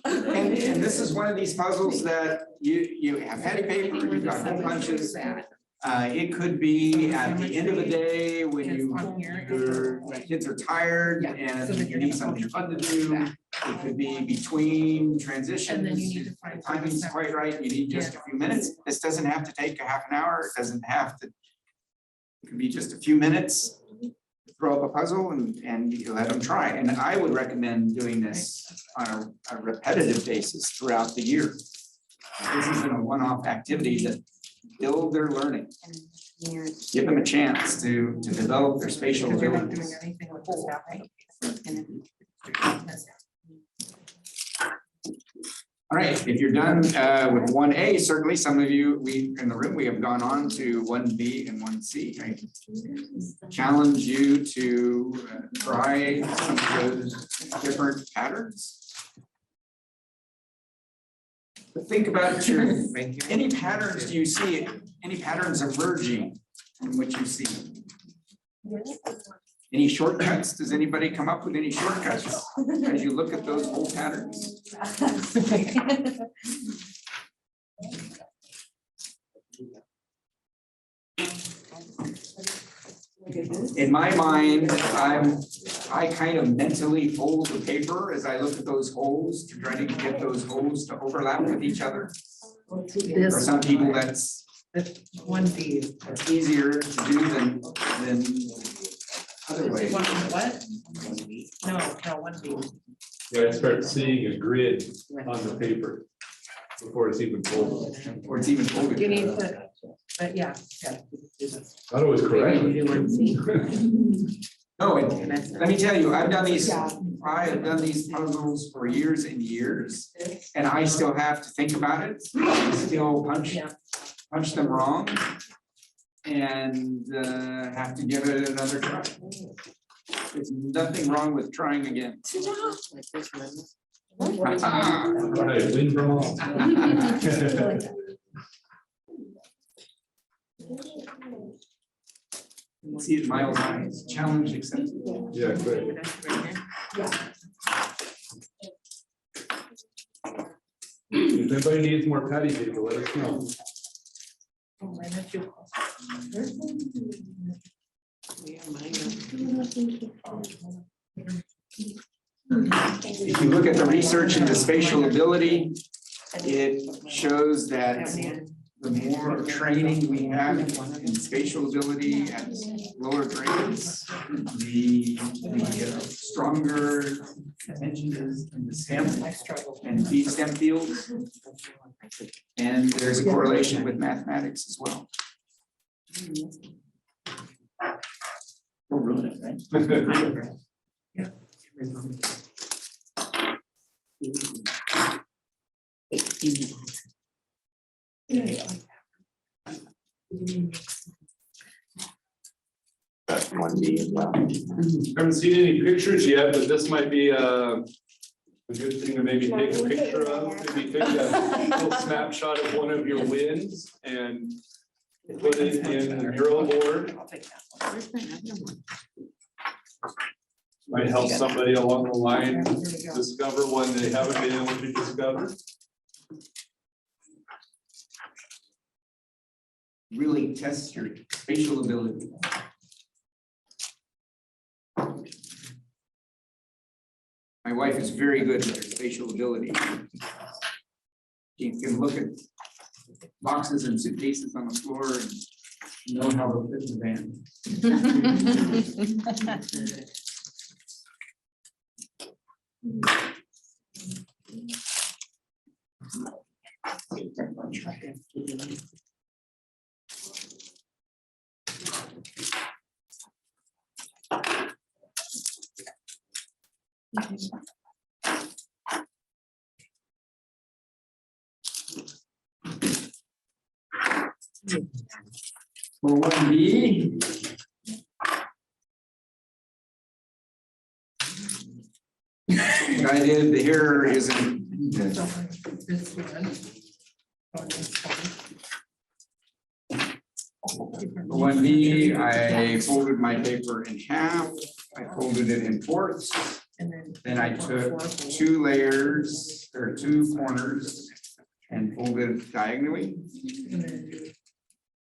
And this is one of these puzzles that you have patty paper, you've got hole punches. It could be at the end of the day when your kids are tired and you need something fun to do. It could be between transitions. And then you need to find The timing's quite right. You need just a few minutes. This doesn't have to take a half an hour. It doesn't have to. It could be just a few minutes. Throw up a puzzle and you let them try. And I would recommend doing this on a repetitive basis throughout the year. This isn't a one-off activity that build their learning. Give them a chance to develop their spatial Because you're not abilities. doing anything with this happening. All right, if you're done with 1A, certainly some of you, we in the room, we have gone on to 1B and 1C. I challenge you to try some of those different patterns. But think about any patterns do you see, any patterns emerging in what you see? Any shortcuts? Does anybody come up with any shortcuts as you look at those whole patterns? In my mind, I kind of mentally fold the paper as I look at those holes to try to get those holes to overlap with each other. For some people, that's easier to do than other ways. What? No, 1B. Yeah, I start seeing a grid on the paper before it's even folded. Or it's even folded. You need to, but yeah. Not always correct. No, let me tell you, I've done these puzzles for years and years, and I still have to think about it, still punch them wrong, and have to give it another try. There's nothing wrong with trying again. Right, win from all. See it miles high, challenge accepted. Yeah, great. If anybody needs more patty paper, let us know. If you look at the research into spatial ability, it shows that the more training we have in spatial ability at lower grades, the stronger attention is in the STEM and the STEM fields. And there's a correlation with mathematics as well. We'll ruin it, right? That's 1B as well. Haven't seen any pictures yet, but this might be a good thing to maybe take a picture of. Maybe take a little snapshot of one of your wins and put it in the mural board. Might help somebody along the line discover one they haven't been able to discover. Really test your spatial ability. My wife is very good with her spatial ability. She can look at boxes and suitcases on the floor and know how to fit the van. For 1B, what I did here isn't. 1B, I folded my paper in half. I folded it in fourths. Then I took two layers or two corners and folded it diagonally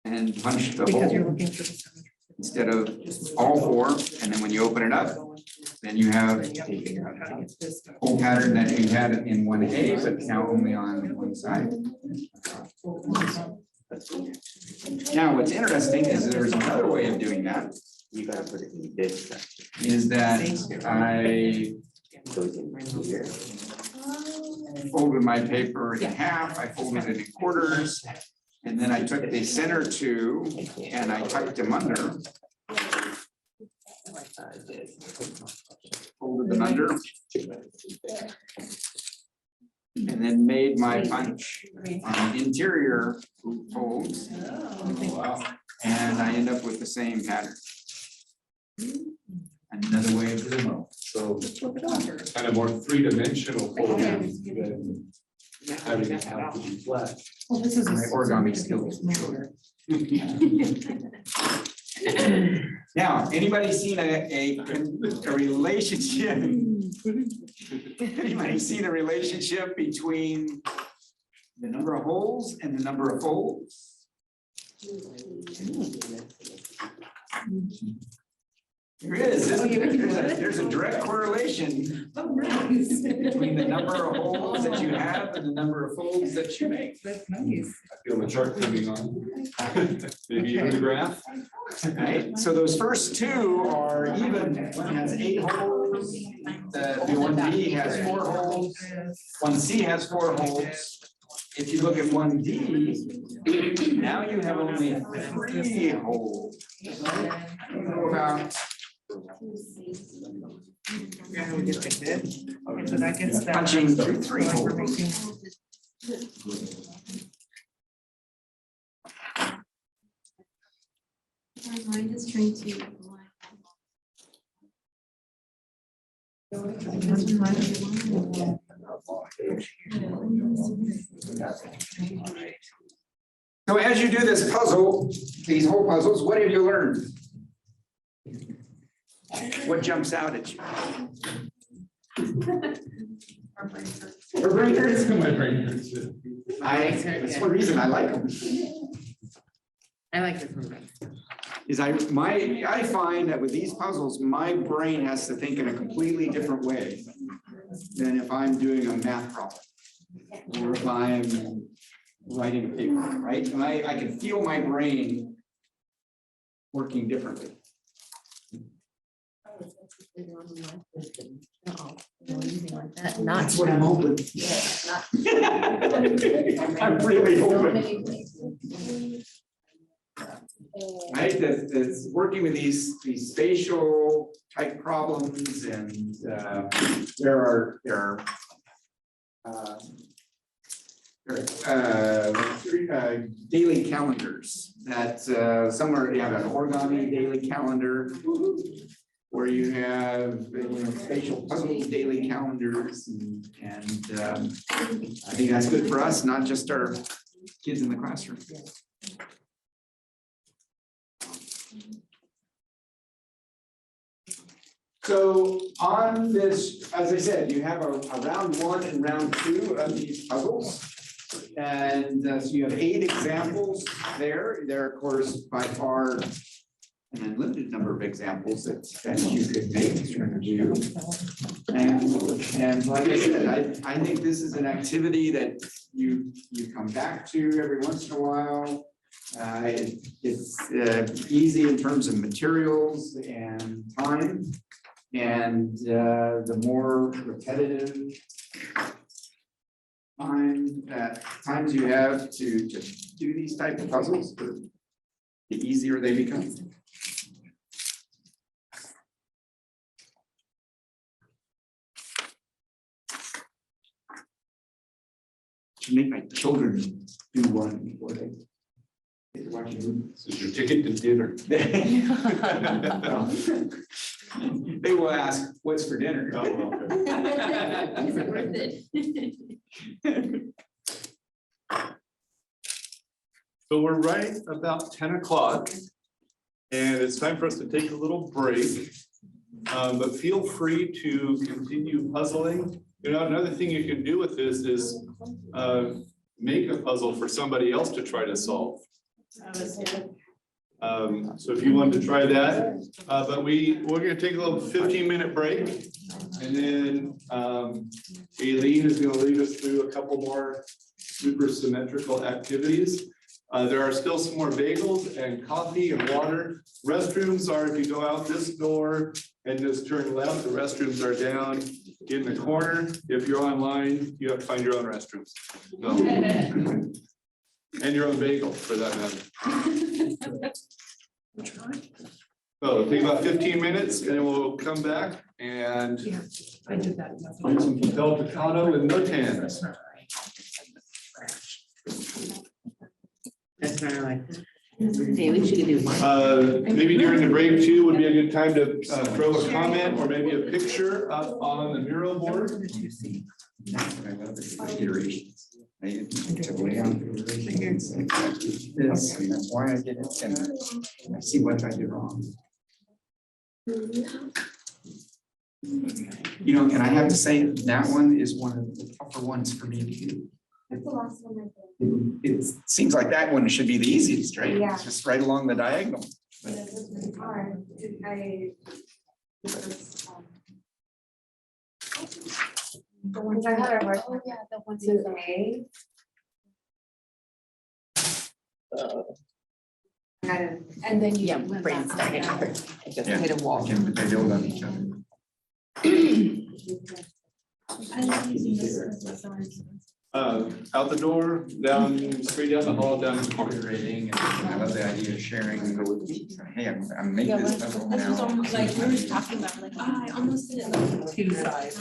and punched the hole instead of all four. And then when you open it up, then you have a whole pattern that you had in 1A, but now only on one side. Now, what's interesting is there's another way of doing that. You gotta put it in this section. Is that I Goes in here. folded my paper in half, I folded it in quarters, and then I took the center two and I tucked them under. Folded them under. and then made my punch on the interior folds. And I end up with the same pattern. Another way of doing it. So kind of more three-dimensional folding than having it have to be flat. Well, this is My origami skills. Now, anybody seen a relationship? Anybody seen a relationship between the number of holes and the number of folds? There is, isn't there? There's a direct correlation between the number of holes that you have and the number of folds that you make. That's nice. I feel the chart coming on. Maybe even the graph. Right, so those first two are even. One has 8 holes, the one B has 4 holes, one C has 4 holes. If you look at one D, now you have only 3 holes. About Yeah, we just fix it. So that gets that. punching through 3 holes. My mind is trying to. So as you do this puzzle, these whole puzzles, what have you learned? What jumps out at you? Your brain hurts. My brain hurts. That's one reason I like them. I like this one better. I find that with these puzzles, my brain has to think in a completely different way than if I'm doing a math problem. Or if I'm writing a paper, right? And I can feel my brain working differently. That's what I'm hoping. I'm really hoping. Right, that's working with these spatial type problems, and there are daily calendars that somewhere you have an origami daily calendar, where you have spatial puzzles daily calendars, and I think that's good for us, not just our kids in the classroom. So on this, as I said, you have a round 1 and round 2 of these puzzles. And so you have 8 examples there. There are, of course, by far an unlimited number of examples that you could make or do. And like I said, I think this is an activity that you come back to every once in a while. It's easy in terms of materials and time. And the more repetitive times you have to do these type of puzzles, the easier they become. To make my children do one before they watch a movie. This is your ticket to dinner. They will ask, what's for dinner? Oh, okay. Is it worth it? So we're right about 10 o'clock, and it's time for us to take a little break. But feel free to continue puzzling. You know, another thing you can do with this is make a puzzle for somebody else to try to solve. So if you want to try that, but we're going to take a little 15-minute break, and then Aileen is going to lead us through a couple more super symmetrical activities. There are still some more bagels and coffee and water. Restrooms are, if you go out this door and just turn left, the restrooms are down in the corner. If you're online, you have to find your own restrooms. So, and your own bagel, for that matter. So it'll take about 15 minutes, and then we'll come back and I did that. do some Del Picado and no tans. Maybe she could do one. Maybe during the break too would be a good time to throw a comment or maybe a picture up on the mural board. I love the iterations. I to lay out the iterations. This, and that's why I did it, and I see what I did wrong. You know, and I have to say, that one is one of the tougher ones for me to do. That's the last one I did. It seems like that one should be the easiest, right? Yeah. It's just right along the diagonal. But it was really hard. The ones I had a hard time. Yeah, the ones. with A. And then you. Yeah, went brain back started. down. I just Yeah. hit a wall. Again, but they build on each other. I like using this. Out the door, down, straight down the hall, down the corner. Iterating, and I love the idea of sharing. Hey, I'm making this puzzle This was now. almost like we were talking about, like, I almost did it. Like, Two sides.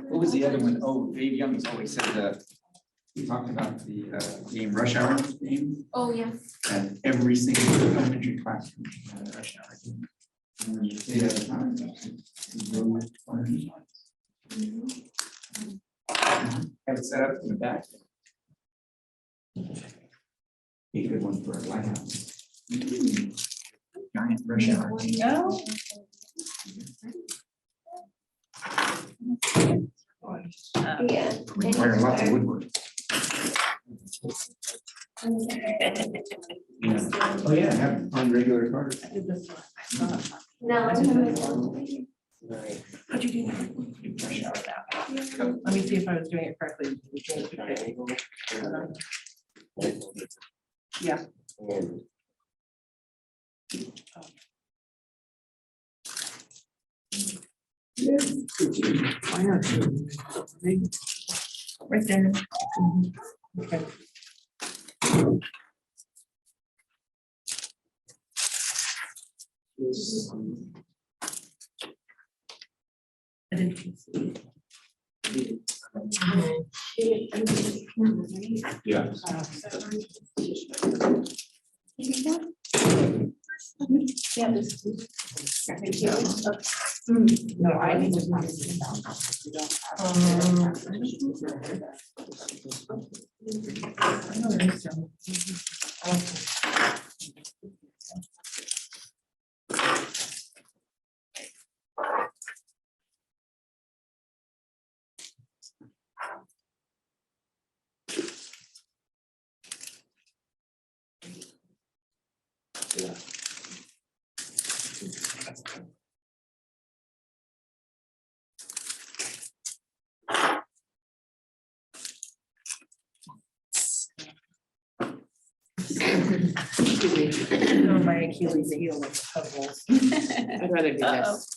What was the other one? Oh, Dave Young's always said that. He talked about the game Rush Hour game, Oh, yeah. and every single elementary classroom should have a Rush Hour game. And when you say that time, you go with one of these ones. Have it set up in the back. Be a good one for a lighthouse. Giant Rush Hour. No. Yeah. Require lots of woodwork. Yeah. Oh, yeah, have on regular cars. I did this one. No. How'd you do that? Let me see if I was doing it correctly. Yeah. Right there. Okay. I didn't see. Yeah. Yeah, this. No, I need to. No, my Achilles heel with puzzles. I'd rather do this.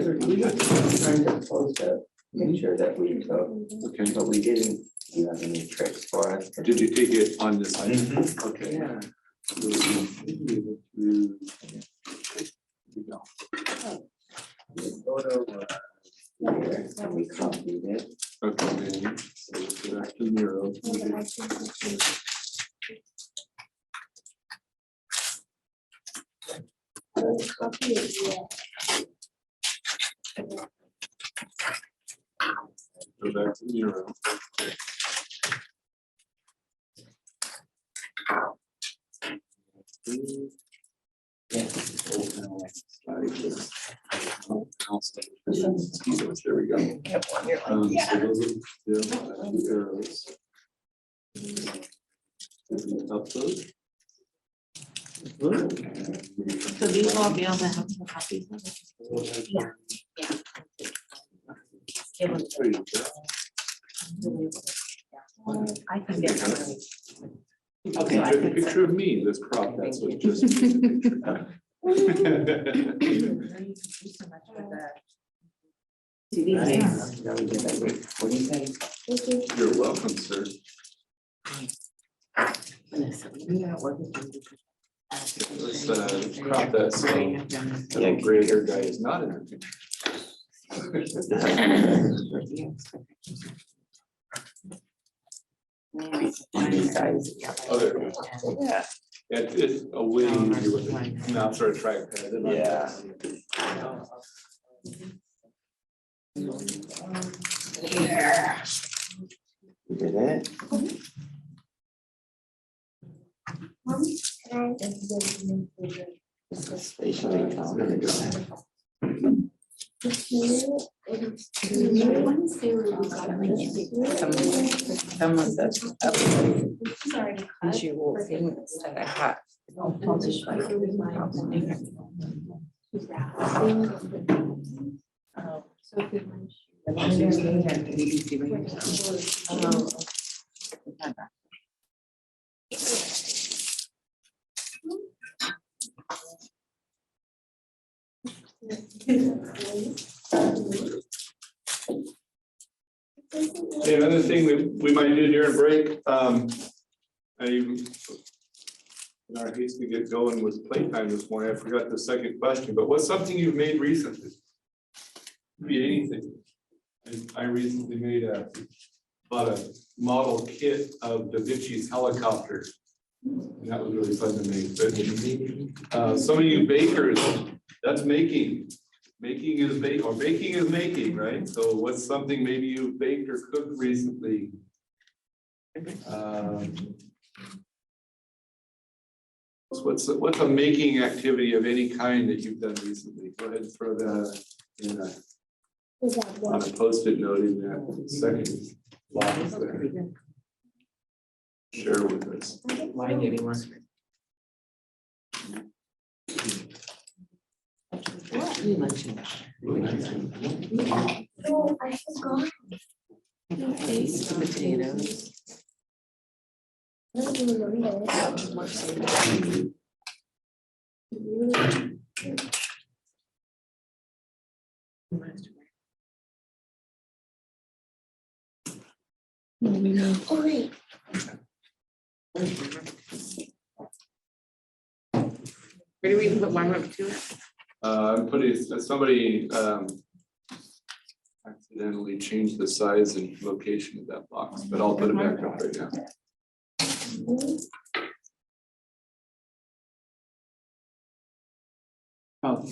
We got trying to close that, make sure that we, Okay. but we didn't, you have any tricks for us. Did you take it on this item? Mhm. Okay. Yeah. Here we go. The photo, And we copied it. Okay, then, so let's go back to Miro. Copy it yet. Go back to Miro. There we go. So those are the arrows. Upload. So these will be able to have some copies. Yeah. Give them. There you go. I can get them. Okay, you took a picture of me, this crop, that's what just. You're welcome, sir. Let's crop that, so that gray hair guy is not in the picture. Other. Yeah. It's a wing, now sort of trackpad. Yeah. You did it? This is spatial intelligence. Some of the visual things that I have. Okay, another thing we might do during break, in our haste to get going with playtime this morning, I forgot the second question, but what's something you've made recently? Could be anything. I recently bought a model kit of Da Vinci's helicopter. And that was really fun to make, but some of you bakers, that's making. Making is making, right? So what's something maybe you've baked or cooked recently? What's a making activity of any kind that you've done recently? Go ahead and throw that in on a post-it note in that second box there. Share with us. Why did one? You mentioned. Oh, I forgot. Potatoes. I don't remember. Oh, wait. Where do we put one up to? I'm putting, somebody accidentally changed the size and location of that box, but I'll put it back up right now. Oh.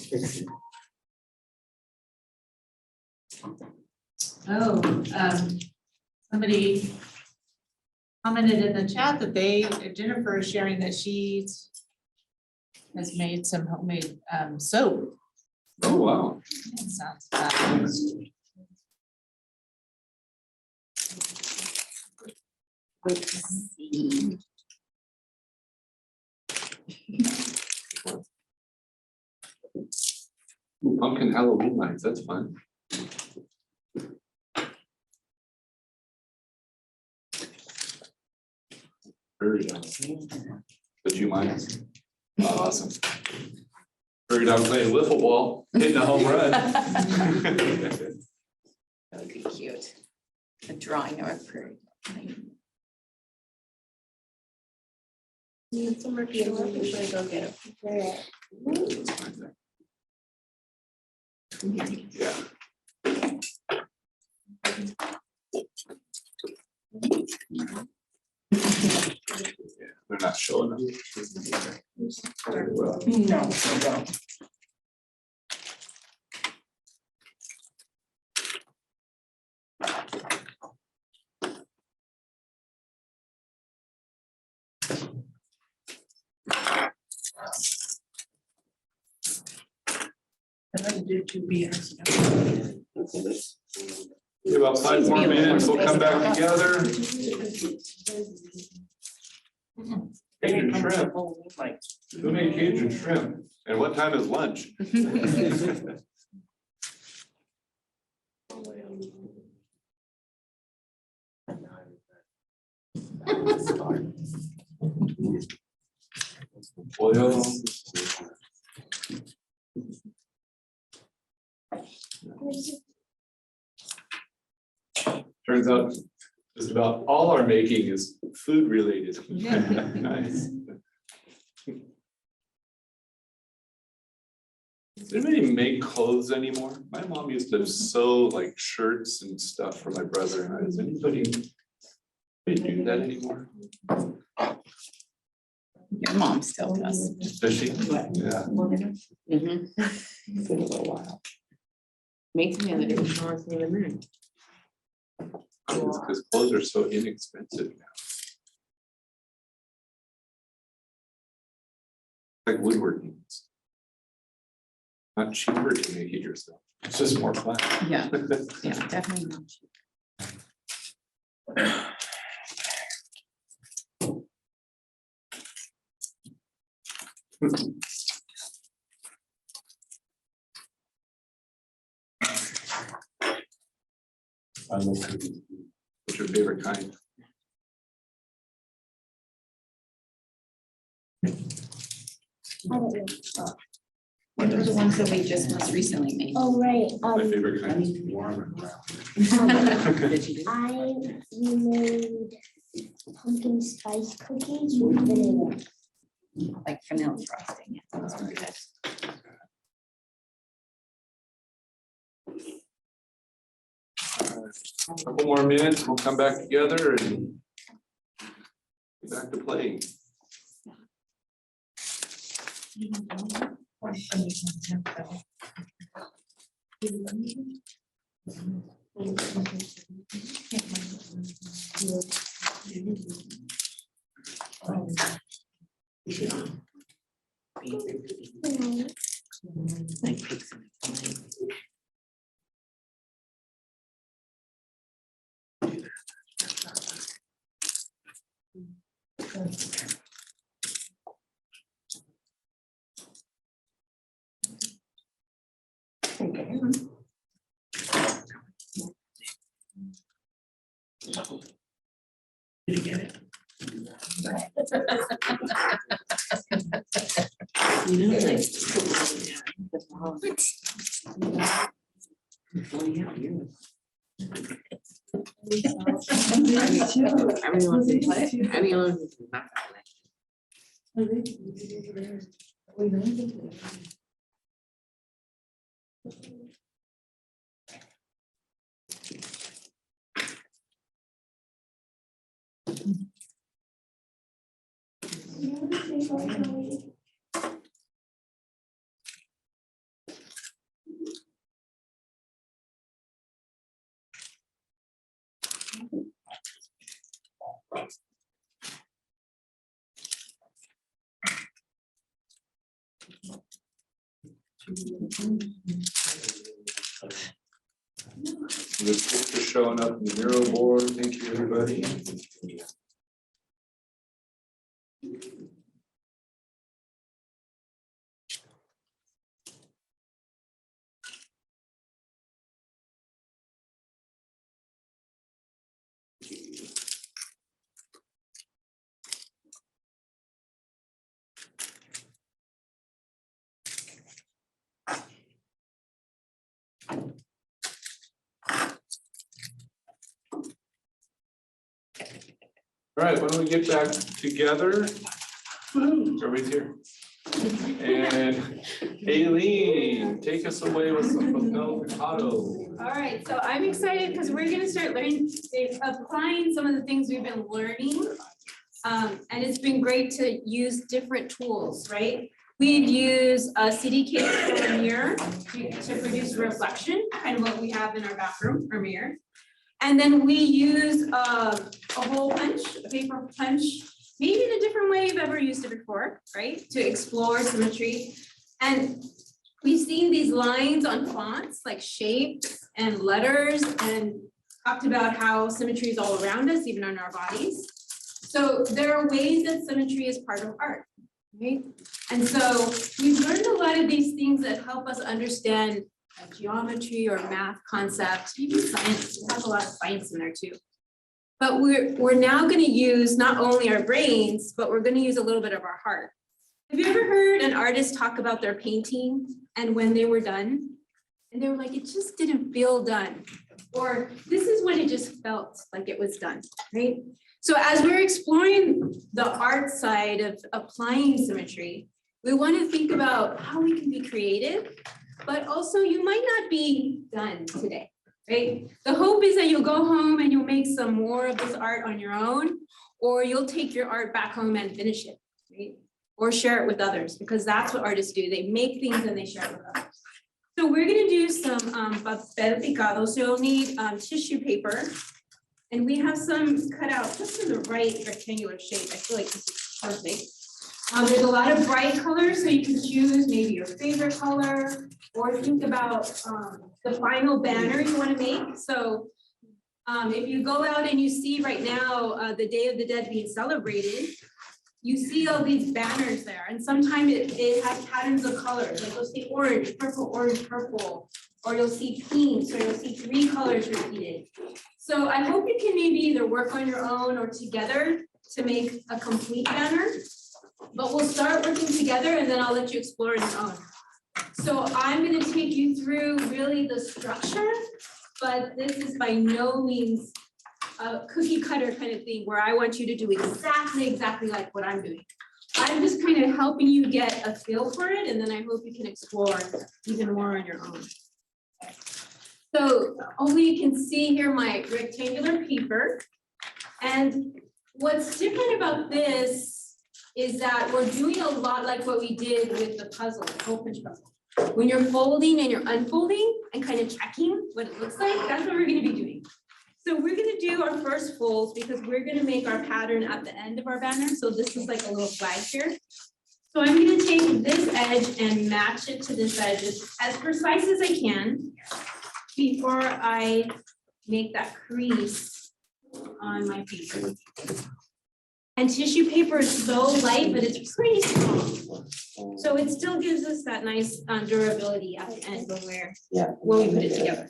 Somebody commented in the chat that Jennifer is sharing that she has made some homemade soap. Oh, wow. That sounds fabulous. Ooh, pumpkin Halloween lights, that's fun. Very nice. But you mind? Awesome. Figured I'm playing wiffle ball, hitting a home run. That would be cute. A drawing of a prairie. Need some more people, usually go get it. Yeah. They're not showing up. No, I don't. About 5 more minutes, we'll come back together. Cajun shrimp. Who made Cajun shrimp? And what time is lunch? Oil. Turns out just about all our making is food related. Nice. Does anybody make clothes anymore? My mom used to sew like shirts and stuff for my brother and I. Does anybody do that anymore? Your mom still does. Does she? Yeah. Mhm. It's been a little while. Makes me a little. Because clothes are so inexpensive now. Like woodworking. Not cheaper to make it yourself. It's just more fun. Yeah, yeah, definitely not cheap. What's your favorite kind? I don't know. What are the ones that we just most recently made? Oh, right, My favorite kind is warm and round. Did you do? we made pumpkin spice cookies with vanilla. Like vanilla frosting, yeah, those were good. Couple more minutes, we'll come back together and get back to playing. Everyone can play. Anyone can not Thanks for showing up in the mural board. Thank you, everybody. All right, why don't we get back together? Everybody's here. And Aileen, take us away with some papel picado. All right, so I'm excited because we're gonna start learning, applying some of the things we've been learning. And it's been great to use different tools, right? We've used a CD case for a mirror to produce reflection, kind of what we have in our bathroom or mirror. And then we use a hole punch, a paper punch, maybe in a different way you've ever used it before, right? To explore symmetry. And we've seen these lines on fonts, like shapes and letters, and talked about how symmetry is all around us, even on our bodies. So there are ways that symmetry is part of art, right? And so we've learned a lot of these things that help us understand geometry or math concepts, even science. We have a lot of science in there too. But we're now going to use not only our brains, but we're going to use a little bit of our heart. Have you ever heard an artist talk about their painting and when they were done? And they were like, it just didn't feel done. Or this is when it just felt like it was done, right? So as we're exploring the art side of applying symmetry, we want to think about how we can be creative, but also you might not be done today, right? The hope is that you'll go home and you'll make some more of this art on your own, or you'll take your art back home and finish it, right? Or share it with others, because that's what artists do. They make things and they share it with others. So we're gonna do some papel picado. So you'll need tissue paper. And we have some cut out just in the right rectangular shape. I feel like this is perfect. There's a lot of bright colors, so you can choose maybe your favorite color, or think about the final banner you want to make. So if you go out and you see right now the Day of the Dead being celebrated, you see all these banners there, and sometimes it has patterns of colors, like you'll see orange, purple, or you'll see pink, so you'll see 3 colors repeated. So I hope you can maybe either work on your own or together to make a complete banner. But we'll start working together and then I'll let you explore on your own. So I'm going to take you through really the structure, but this is by no means a cookie cutter kind of thing where I want you to do exactly like what I'm doing. I'm just kind of helping you get a feel for it, and then I hope you can explore even more on your own. So only you can see here my rectangular paper. And what's different about this is that we're doing a lot like what we did with the puzzle, the hole punch puzzle. When you're folding and you're unfolding and kind of checking what it looks like, that's what we're going to be doing. So we're going to do our first folds because we're going to make our pattern at the end of our banner. So this is like a little flag here. So I'm going to take this edge and match it to this edge as precise as I can before I make that crease on my paper. And tissue paper is so light, but it's pretty strong. So it still gives us that nice durability at the end when we put it together.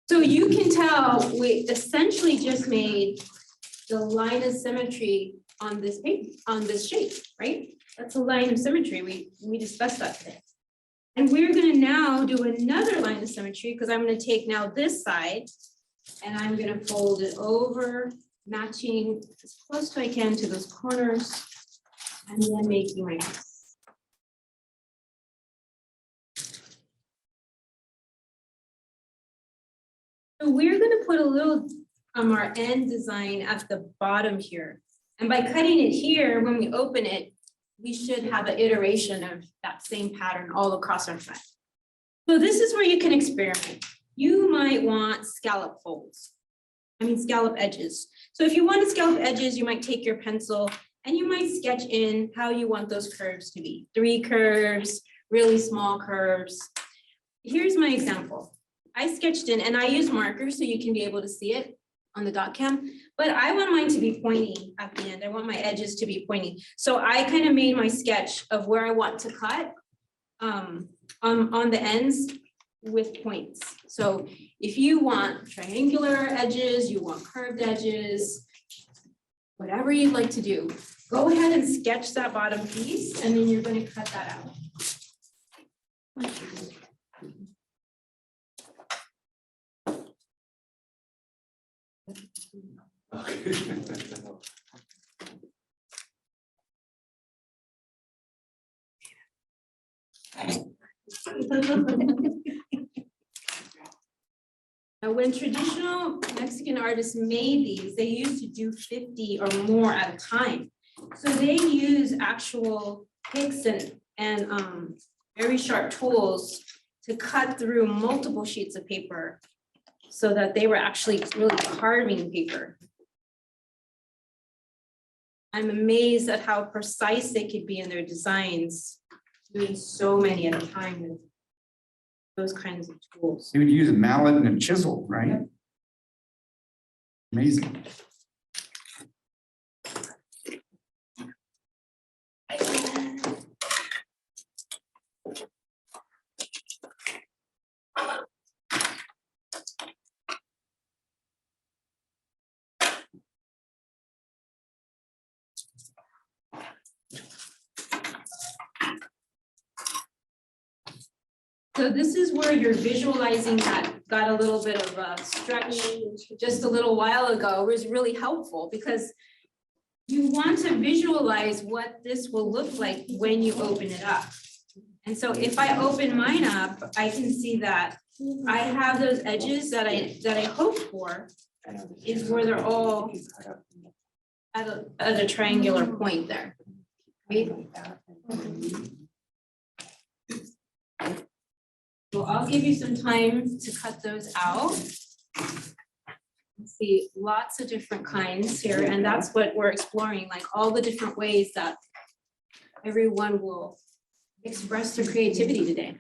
So you can tell we essentially just made the line of symmetry on this paper, on this shape, right? That's a line of symmetry. We discussed that today. And we're going to now do another line of symmetry because I'm going to take now this side and I'm going to fold it over, matching as close as I can to those corners, and then making my piece. So we're going to put a little our end design at the bottom here. And by cutting it here, when we open it, we should have an iteration of that same pattern all across our side. So this is where you can experiment. You might want scallop edges. So if you want scallop edges, you might take your pencil and you might sketch in how you want those curves to be. 3 curves, really small curves. Here's my example. I sketched in, and I use markers so you can be able to see it on the dot cam, but I want mine to be pointy at the end. I want my edges to be pointy. So I kind of made my sketch of where I want to cut on the ends with points. So if you want triangular edges, you want curved edges, whatever you'd like to do, go ahead and sketch that bottom piece, and then you're going to cut that out. Okay. Now, when traditional Mexican artists made these, they used to do 50 or more at a time. So they use actual picks and very sharp tools to cut through multiple sheets of paper so that they were actually really carving paper. I'm amazed at how precise they could be in their designs, doing so many at a time with those kinds of tools. You would use a mallet and a chisel, right? Amazing. So this is where you're visualizing that got a little bit of a stretch just a little while ago was really helpful because you want to visualize what this will look like when you open it up. And so if I open mine up, I can see that I have those edges that I hope for is where they're all at a triangular point there. Right? So I'll give you some time to cut those out. See lots of different kinds here, and that's what we're exploring, like all the different ways that everyone will express their creativity today.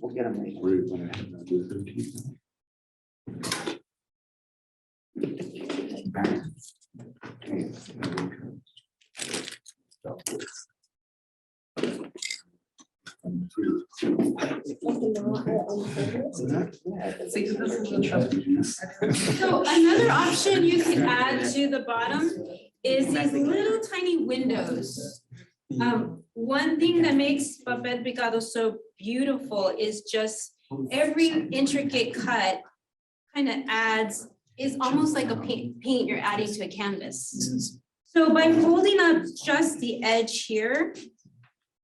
We'll get them later. So another option you could add to the bottom is these little tiny windows. One thing that makes papel picado so beautiful is just every intricate cut kind of is almost like a paint you're adding to a canvas. So by folding up just the edge here,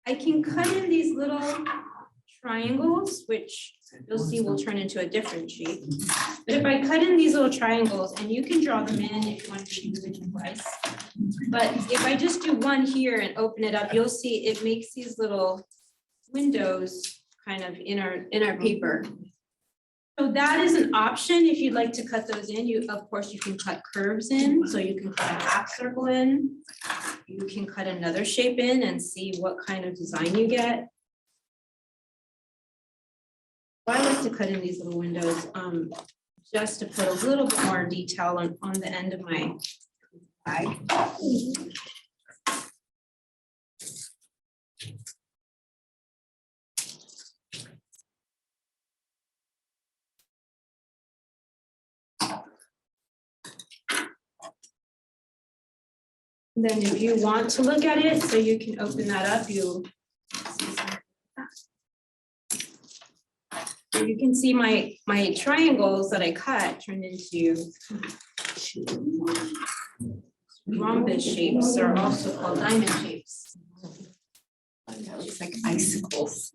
I can cut in these little triangles, which you'll see will turn into a different shape. But if I cut in these little triangles, and you can draw them in if you want to do it twice. But if I just do one here and open it up, you'll see it makes these little windows kind of in our paper. So that is an option if you'd like to cut those in. Of course, you can cut curves in, so you can cut a half circle in. You can cut another shape in and see what kind of design you get. I like to cut in these little windows just to put a little bit more detail on the end of my bag. Then if you want to look at it, so you can open that up, you can see my triangles that I cut turned into rhombus shapes, or also called diamond shapes. It's like icicles.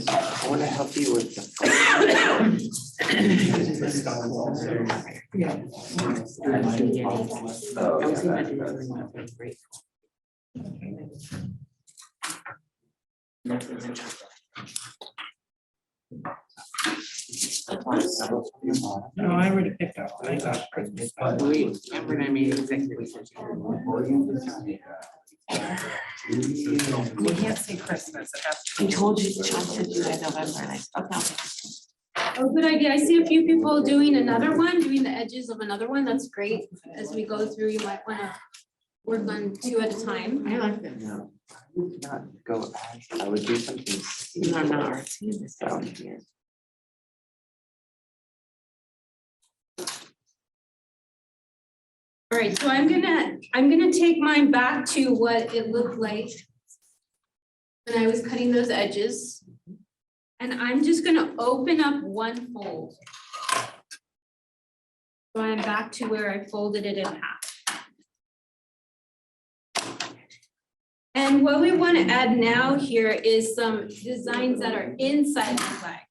I want to help you with No, I already picked up. I got Christmas. Remember when I made executive session? You can't say Christmas. I told you, John said you in November, and I said, okay. Oh, good idea. I see a few people doing another one, doing the edges of another one. That's great. As we go through, you might wanna work on 2 at a time. I like this. No, I would not go as, I would do something. You are not artsy in this down here. All right, so I'm gonna take mine back to what it looked like when I was cutting those edges. And I'm just gonna open up one fold. So I'm back to where I folded it in half. And what we want to add now here is some designs that are inside the flag.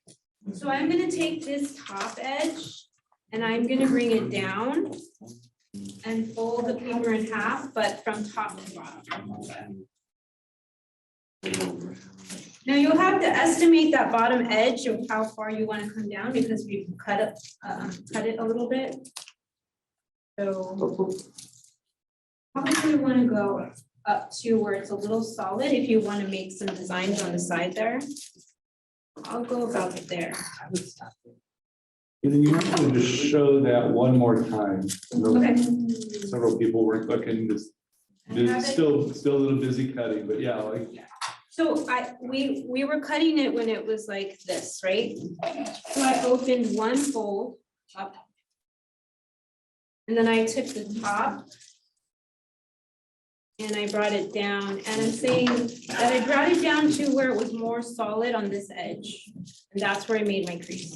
So I'm gonna take this top edge and I'm gonna bring it down and fold the paper in half, but from top to bottom. Now you'll have to estimate that bottom edge of how far you want to come down because we've cut it a little bit. So probably want to go up to where it's a little solid if you want to make some designs on the side there. I'll go about there. And then you have to just show that one more time. Okay. Several people were looking, just, still a little busy cutting, but yeah, like. So we were cutting it when it was like this, right? So I opened one fold up. And then I took the top. And I brought it down, and I'm saying that I brought it down to where it was more solid on this edge. And that's where I made my crease.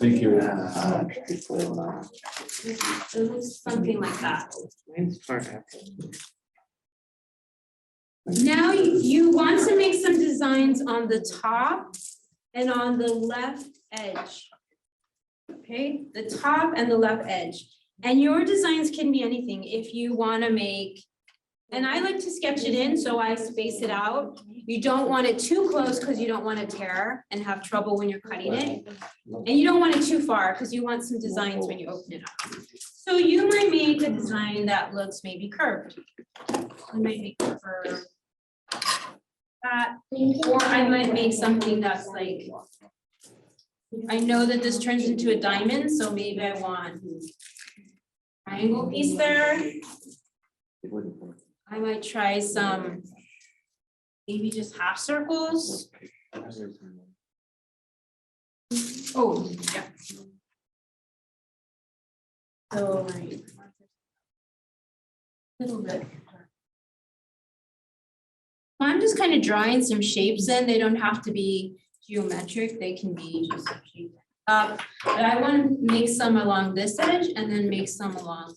Thank you. It looks something like that. Now you want to make some designs on the top and on the left edge. Okay, the top and the left edge. And your designs can be anything. If you want to make, and I like to sketch it in, so I space it out. You don't want it too close because you don't want to tear and have trouble when you're cutting it. And you don't want it too far because you want some designs when you open it up. So you might make a design that looks maybe curved. You might make it for that, or I might make something that's like, I know that this turns into a diamond, so maybe I want triangle piece there. I might try some, maybe just half circles. Oh, yeah. So, right. Little bit. I'm just kind of drawing some shapes in. They don't have to be geometric. They can be just a shape. But I want to make some along this edge and then make some along.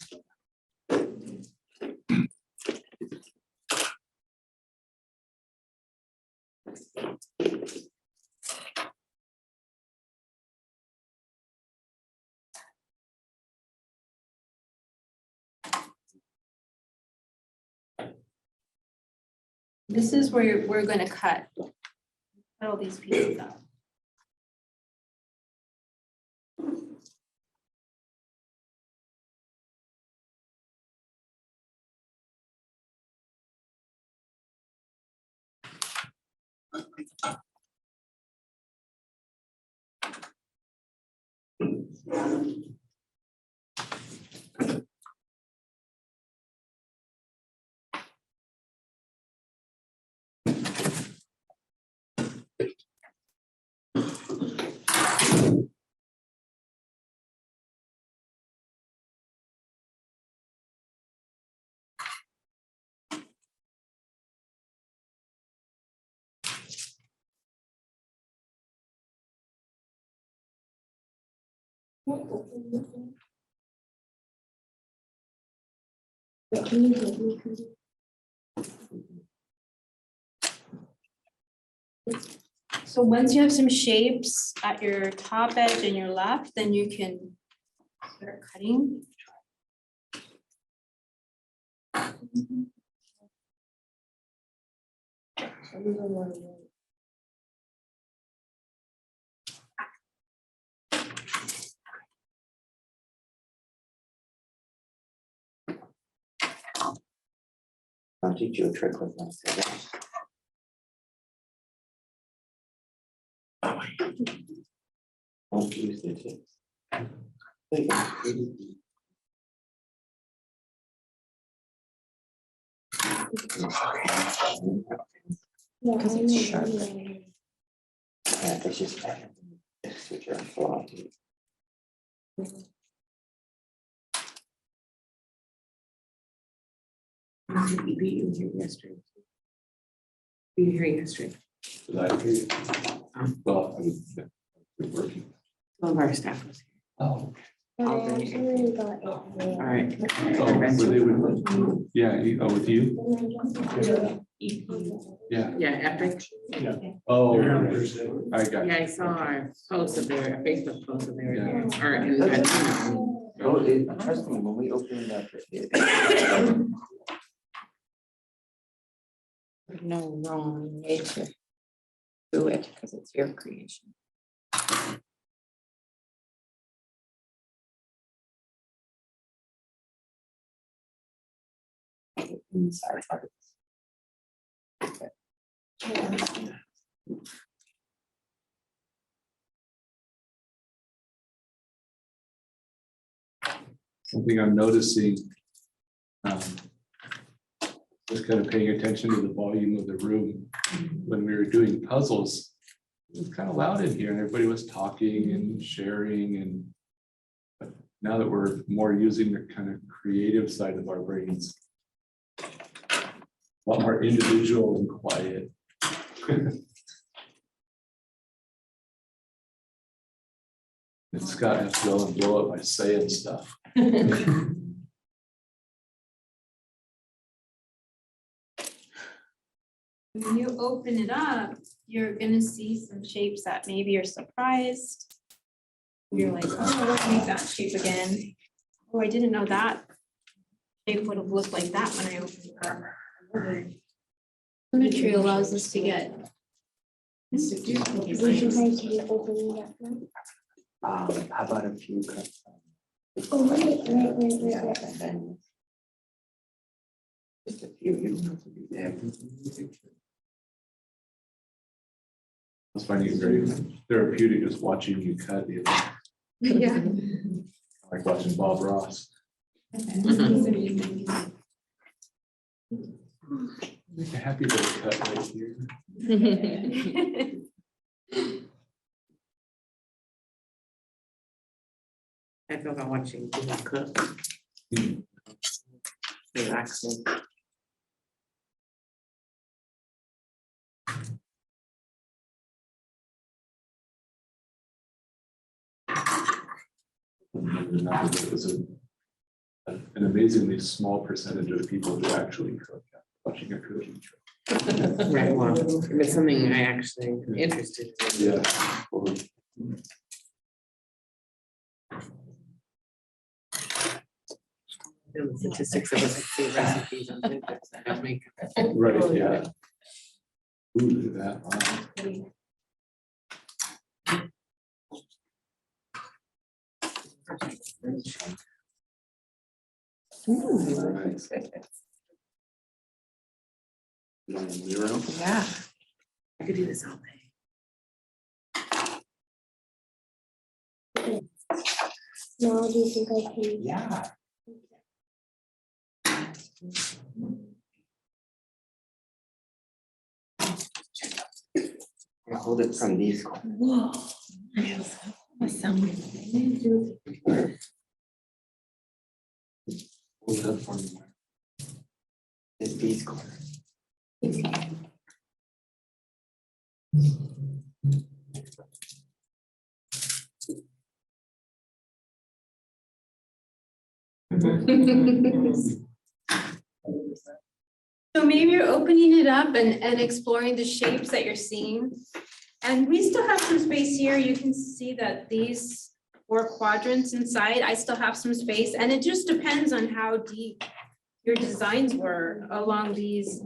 This is where we're going to cut all these pieces out. So once you have some shapes at your top edge and your left, then you can start cutting. I'll teach you a trick with that. Don't use the tips. Because it's sharp. Yeah, that's just such a flaw. You beat you here yesterday. You here yesterday. Well, I was working. Some of our staff was here. Oh. But I actually got it. All right. Oh, were they with, yeah, with you? Yeah. Yeah, Epic. Oh, I got Yeah, you. I saw our post of their, a Facebook post of their, Yeah. or in that. Oh, trust me, when we opened up. it- No wrong way to do it because it's your creation. Inside part of Something I'm noticing. Just kind of paying attention to the volume of the room. When we were doing puzzles, it was kind of loud in here and everybody was talking and sharing and. But now that we're more using the kind of creative side of our brains. A lot more individual and quiet. And Scott has to go and blow up by saying stuff. When you open it up, you're gonna see some shapes that maybe you're surprised. You're like, oh, let's make that shape again. Oh, I didn't know that shape would have looked like that when I opened it up. Symmetry allows us to get. Would you like to open it up now? how about a few cups? Oh, wait. And then just a few, you don't have to do that. It's finding it very therapeutic just watching you cut, you know, Yeah. like watching Bob Ross. Make a happy little cut right here. I feel like watching people cook. Relaxing. It was an amazingly small percentage of the people who actually cook, watching a cooking show. Right, well, if it's something I actually am interested in. Yeah. The statistics of us see recipes on Pinterest, I don't make. Right, yeah. Ooh, look at that. Wow. Yeah. I could do this all day. No, do you think I can? Yeah. I hold it from these corners. Whoa. Awesome. Hold it up for me. It's these corners. So maybe you're opening it up and exploring the shapes that you're seeing. And we still have some space here. You can see that these 4 quadrants inside, I still have some space, and it just depends on how deep your designs were along these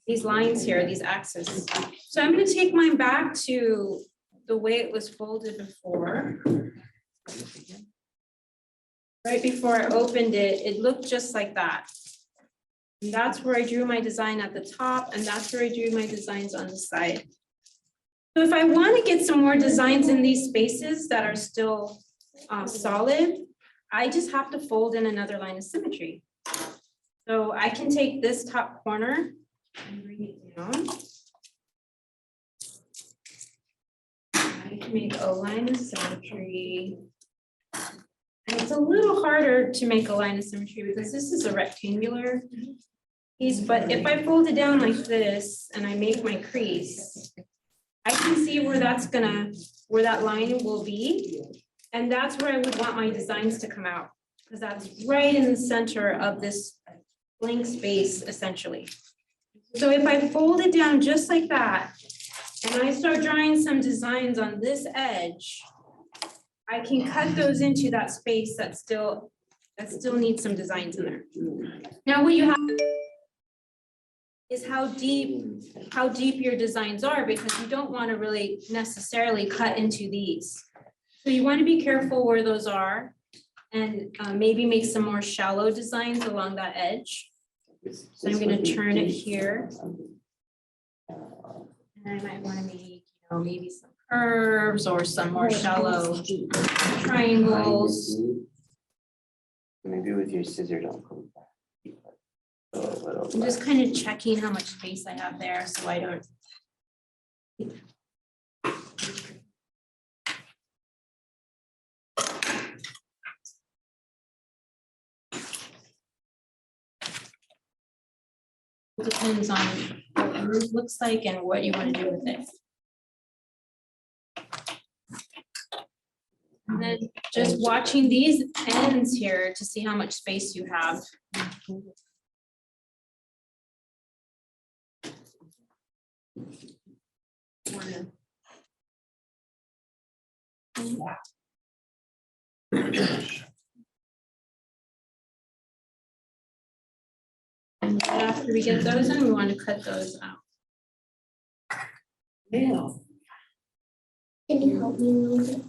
these lines here, these axes. So I'm gonna take mine back to the way it was folded before. Right before I opened it, it looked just like that. And that's where I drew my design at the top, and that's where I drew my designs on the side. So if I want to get some more designs in these spaces that are still solid, I just have to fold in another line of symmetry. So I can take this top corner and bring it down. I can make a line of symmetry. And it's a little harder to make a line of symmetry because this is a rectangular piece, but if I fold it down like this and I make my crease, I can see where where that line will be. And that's where I would want my designs to come out, because that's right in the center of this blank space essentially. So if I fold it down just like that, and I start drawing some designs on this edge, I can cut those into that space that still needs some designs in there. Now, what you have is how deep your designs are, because you don't want to really necessarily cut into these. So you want to be careful where those are, and maybe make some more shallow designs along that edge. So I'm going to turn it here. And I might want to make, maybe some curves or some more shallow triangles. Maybe with your scissor, don't come back. A little I'm just kind of checking how much space I have there, so I don't. It depends on what the roof looks like and what you want to do with it. And then just watching these ends here to see how much space you have. And after we get those in, we want to cut those out. Can you help me a little bit?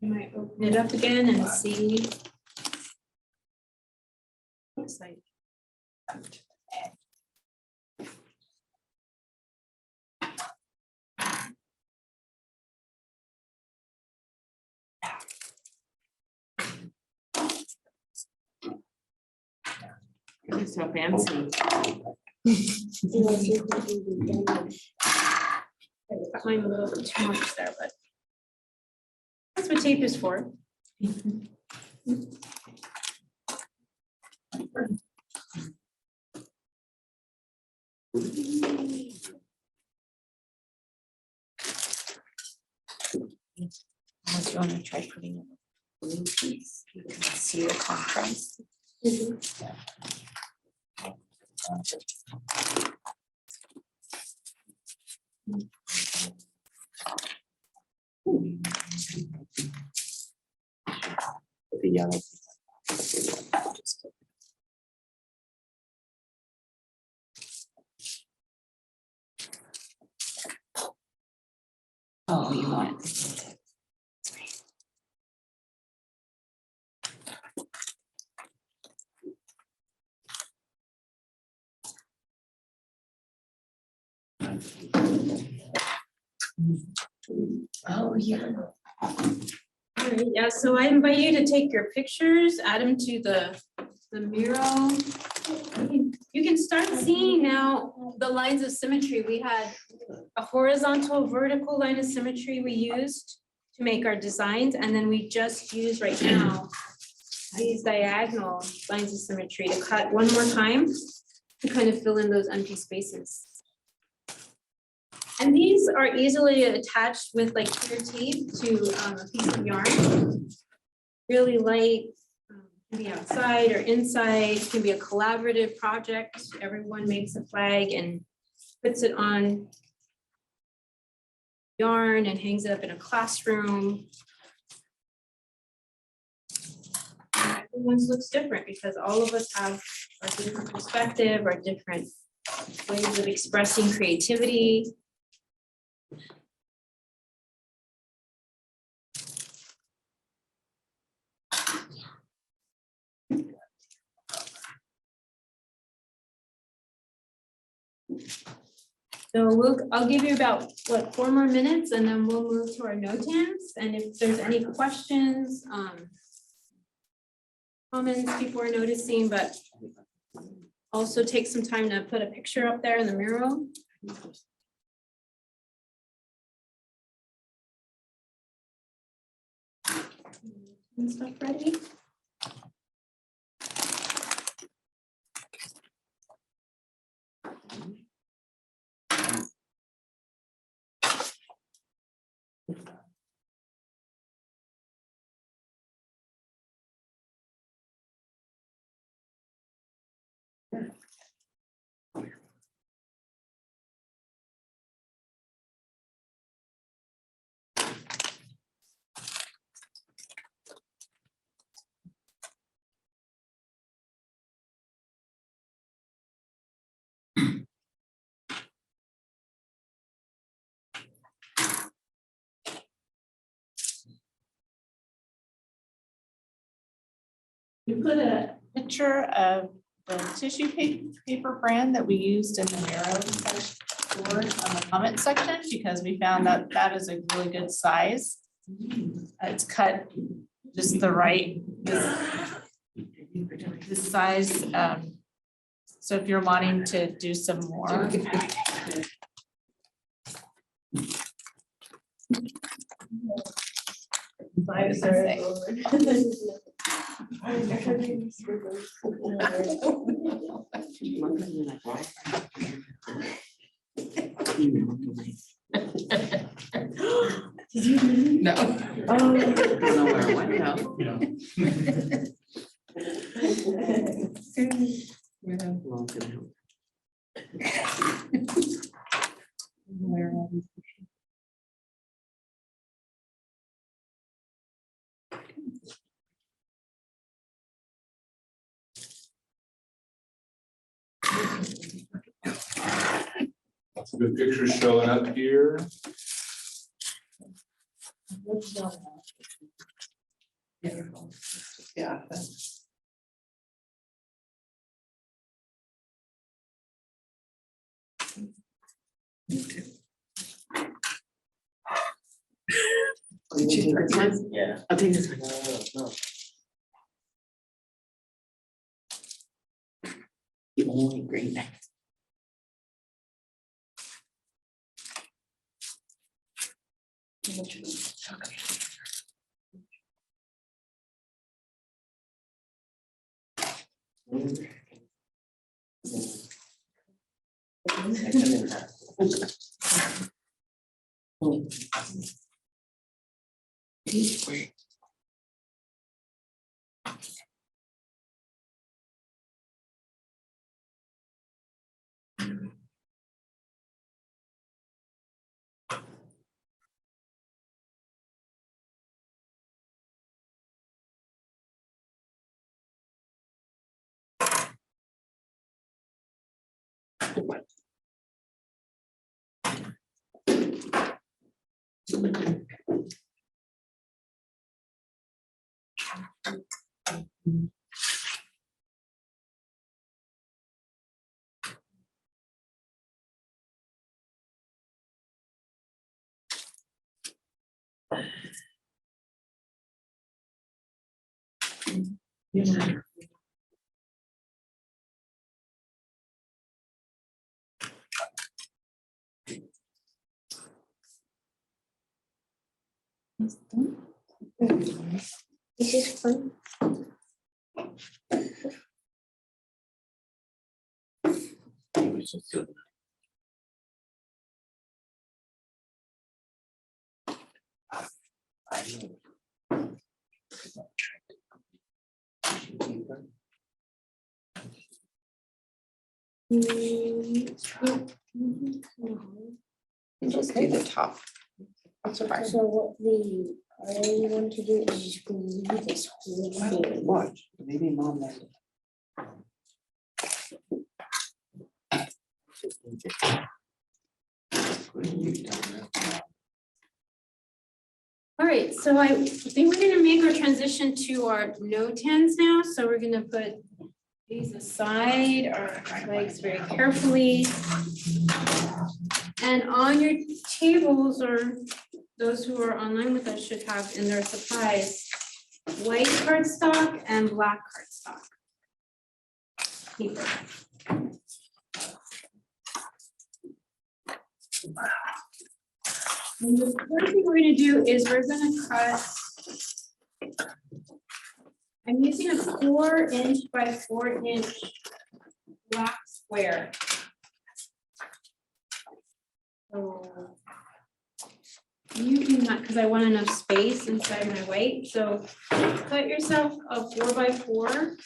You might open it up again and see. Looks like. It's so fancy. Unless you think you'd be done with. Got mine a little bit too much there, but that's what tape is for. Unless you want to try putting in a blue piece, you can see the contrast. the yellow. Oh, you want it. Oh, yeah. All right, yeah, so I invite you to take your pictures, add them to the mural. You can start seeing now the lines of symmetry. We had a horizontal, vertical line of symmetry we used to make our designs, and then we just use right now these diagonal lines of symmetry to cut one more time to kind of fill in those empty spaces. And these are easily attached with like clear tape to a piece of yarn. Really light, can be outside or inside, can be a collaborative project. Everyone makes a flag and puts it on yarn and hangs it up in a classroom. Everyone's looks different because all of us have a different perspective or different ways of expressing creativity. So I'll give you about, what, 4 more minutes and then we'll move to our NOTAMs. And if there's any questions, comments people are noticing, but also take some time to put a picture up there in the mural. And stuff ready? We put a picture of the tissue paper brand that we used in the Miro board on the comment section because we found that that is a really good size. It's cut just the right, this size. So if you're wanting to do some more. Did you? No. I don't know where it went now. Well, good help. Good picture showing up here. Yeah. Did you take this one? Yeah. I'll take this one. No. The only green neck. This is fun. Just do the top. That's fine. So what we really want to do is just glue this whole thing. Watch, maybe mom has. All right, so I think we're gonna make our transition to our no-tens now. So we're gonna put these aside, our legs very carefully. And on your tables, or those who are online with us should have in their supplies, white cardstock and black cardstock paper. And the first thing we're gonna do is we're gonna cut. I'm using a 4" by 4" black square. So you can not, because I want enough space inside my white. So cut yourself a 4 by 4.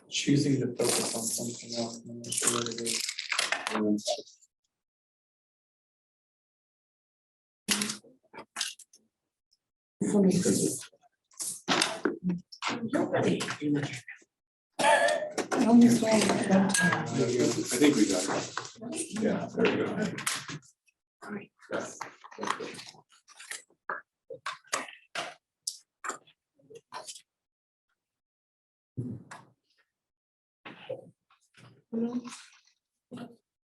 Choosing to focus on something else. I'm not sure what it is. I think we got it. Yeah, there we go.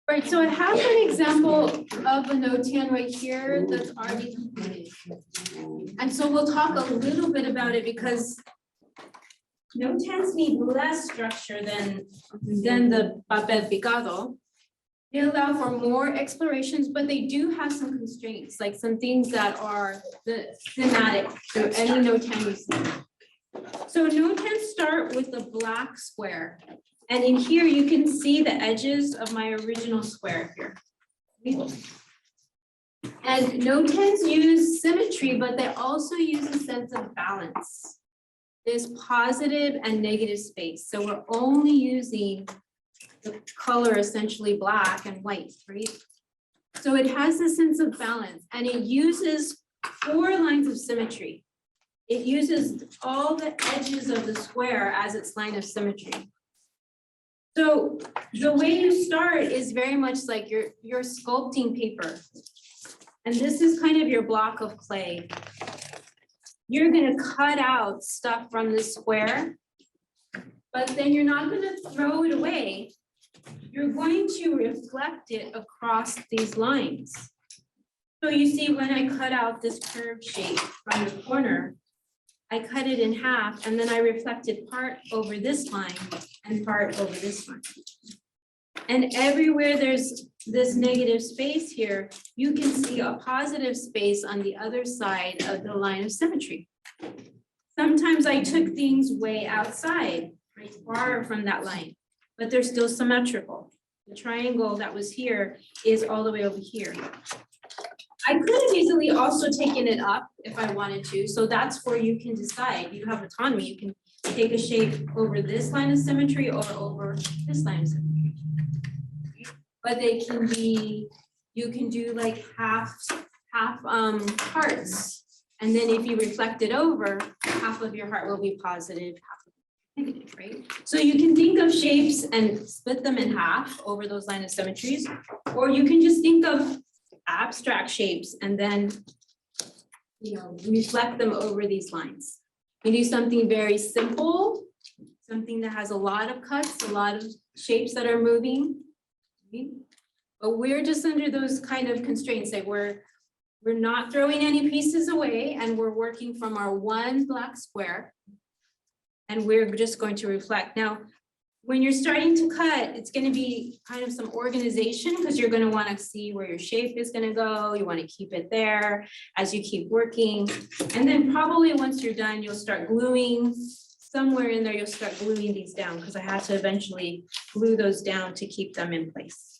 Right, so I have an example of a no-tan right here that's already completed. And so we'll talk a little bit about it because no-tans need less structure than the papel picado. They allow for more explorations, but they do have some constraints, like some things that are the thematic to any no-tan you see. So no-tans start with the black square. And in here, you can see the edges of my original square here. And no-tans use symmetry, but they also use a sense of balance. There's positive and negative space. So we're only using the color essentially black and white, right? So it has a sense of balance and it uses 4 lines of symmetry. It uses all the edges of the square as its line of symmetry. So the way you start is very much like you're sculpting paper. And this is kind of your block of clay. You're gonna cut out stuff from the square, but then you're not gonna throw it away. You're going to reflect it across these lines. So you see when I cut out this curved shape from the corner, I cut it in half and then I reflected part over this line and part over this line. And everywhere there's this negative space here, you can see a positive space on the other side of the line of symmetry. Sometimes I took things way outside, right, far from that line, but they're still symmetrical. The triangle that was here is all the way over here. I could have easily also taken it up if I wanted to, so that's where you can decide. You have autonomy. You can take a shape over this line of symmetry or over this line of symmetry. But they can be, you can do like half hearts. And then if you reflect it over, half of your heart will be positive, half negative, right? So you can think of shapes and split them in half over those line of symmetries, or you can just think of abstract shapes and then, you know, reflect them over these lines. You do something very simple, something that has a lot of cuts, a lot of shapes that are moving. Right? But we're just under those kind of constraints that we're not throwing any pieces away and we're working from our one black square. And we're just going to reflect. Now, when you're starting to cut, it's going to be kind of some organization because you're going to want to see where your shape is going to go. You want to keep it there as you keep working. And then probably once you're done, you'll start gluing. Somewhere in there, you'll start gluing these down because I have to eventually glue those down to keep them in place.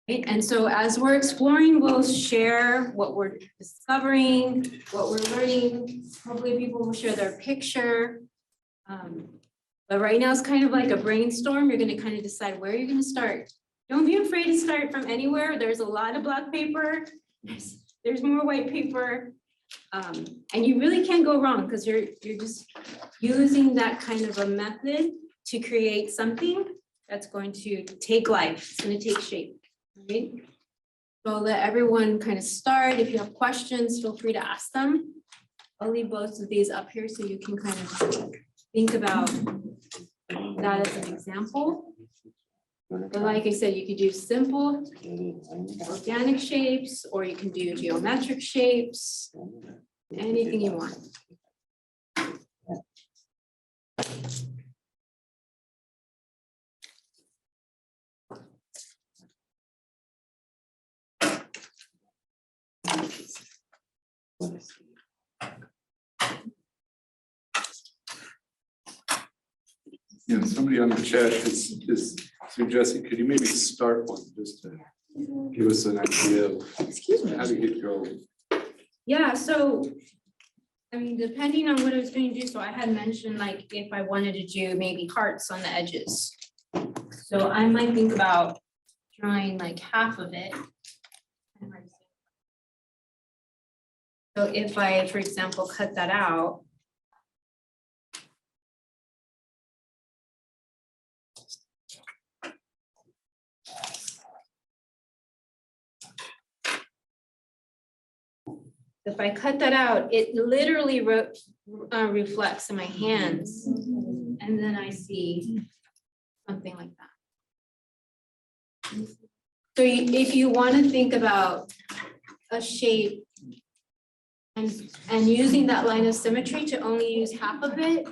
Right? And so as we're exploring, we'll share what we're discovering, what we're learning. Hopefully people will share their picture. But right now it's kind of like a brainstorm. You're going to kind of decide where you're going to start. Don't be afraid to start from anywhere. There's a lot of black paper. There's more white paper. And you really can't go wrong because you're just using that kind of a method to create something that's going to take life. It's going to take shape. Right? So I'll let everyone kind of start. If you have questions, feel free to ask them. I'll leave both of these up here so you can kind of think about that as an example. But like I said, you could do simple organic shapes, or you can do geometric shapes, anything you want. Yeah, somebody on the chat is suggesting, could you maybe start one just to give us an idea of how to get going? Yeah, so, I mean, depending on what I was going to do, so I had mentioned like if I wanted to do maybe hearts on the edges. So I might think about drawing like half of it. So if I, for example, cut that out. If I cut that out, it literally reflects in my hands. And then I see something like that. So if you want to think about a shape and using that line of symmetry to only use half of it,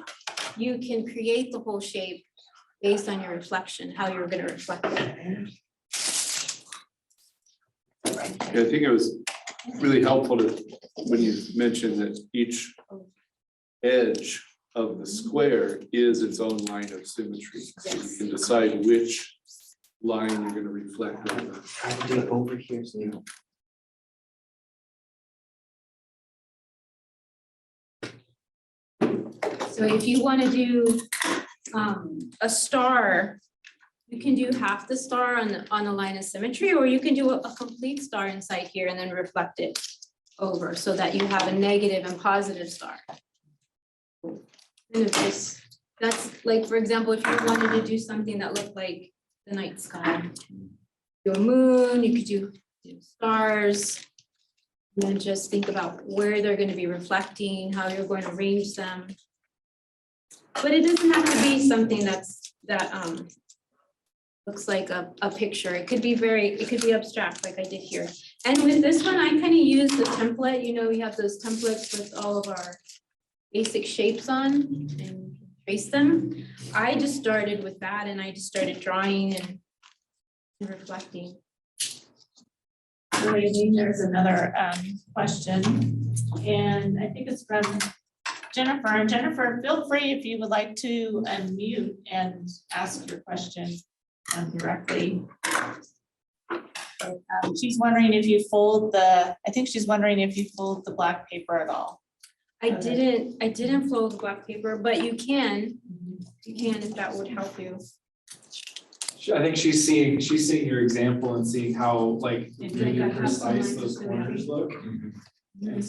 you can create the whole shape based on your reflection, how you're going to reflect it. Yeah, I think it was really helpful when you mentioned that each edge of the square is its own line of symmetry. So you can decide which line you're going to reflect over. Try to do it over here, so you know. So if you want to do a star, you can do half the star on the line of symmetry, or you can do a complete star inside here and then reflect it over so that you have a negative and positive star. And if this, that's like, for example, if you wanted to do something that looked like the night sky, do a moon, you could do stars, and then just think about where they're going to be reflecting, how you're going to arrange them. But it doesn't have to be something that looks like a picture. It could be abstract like I did here. And with this one, I kind of use the template, you know, we have those templates with all of our basic shapes on and trace them. I just started with that and I just started drawing and reflecting. There's another question, and I think it's from Jennifer. And Jennifer, feel free if you would like to unmute and ask your question directly. She's wondering if you fold the, I think she's wondering if you fold the black paper at all. I didn't fold the black paper, but you can if that would help you. I think she's seeing your example and seeing how like Maybe really like I have some precise lines those of symmetry. corners look. And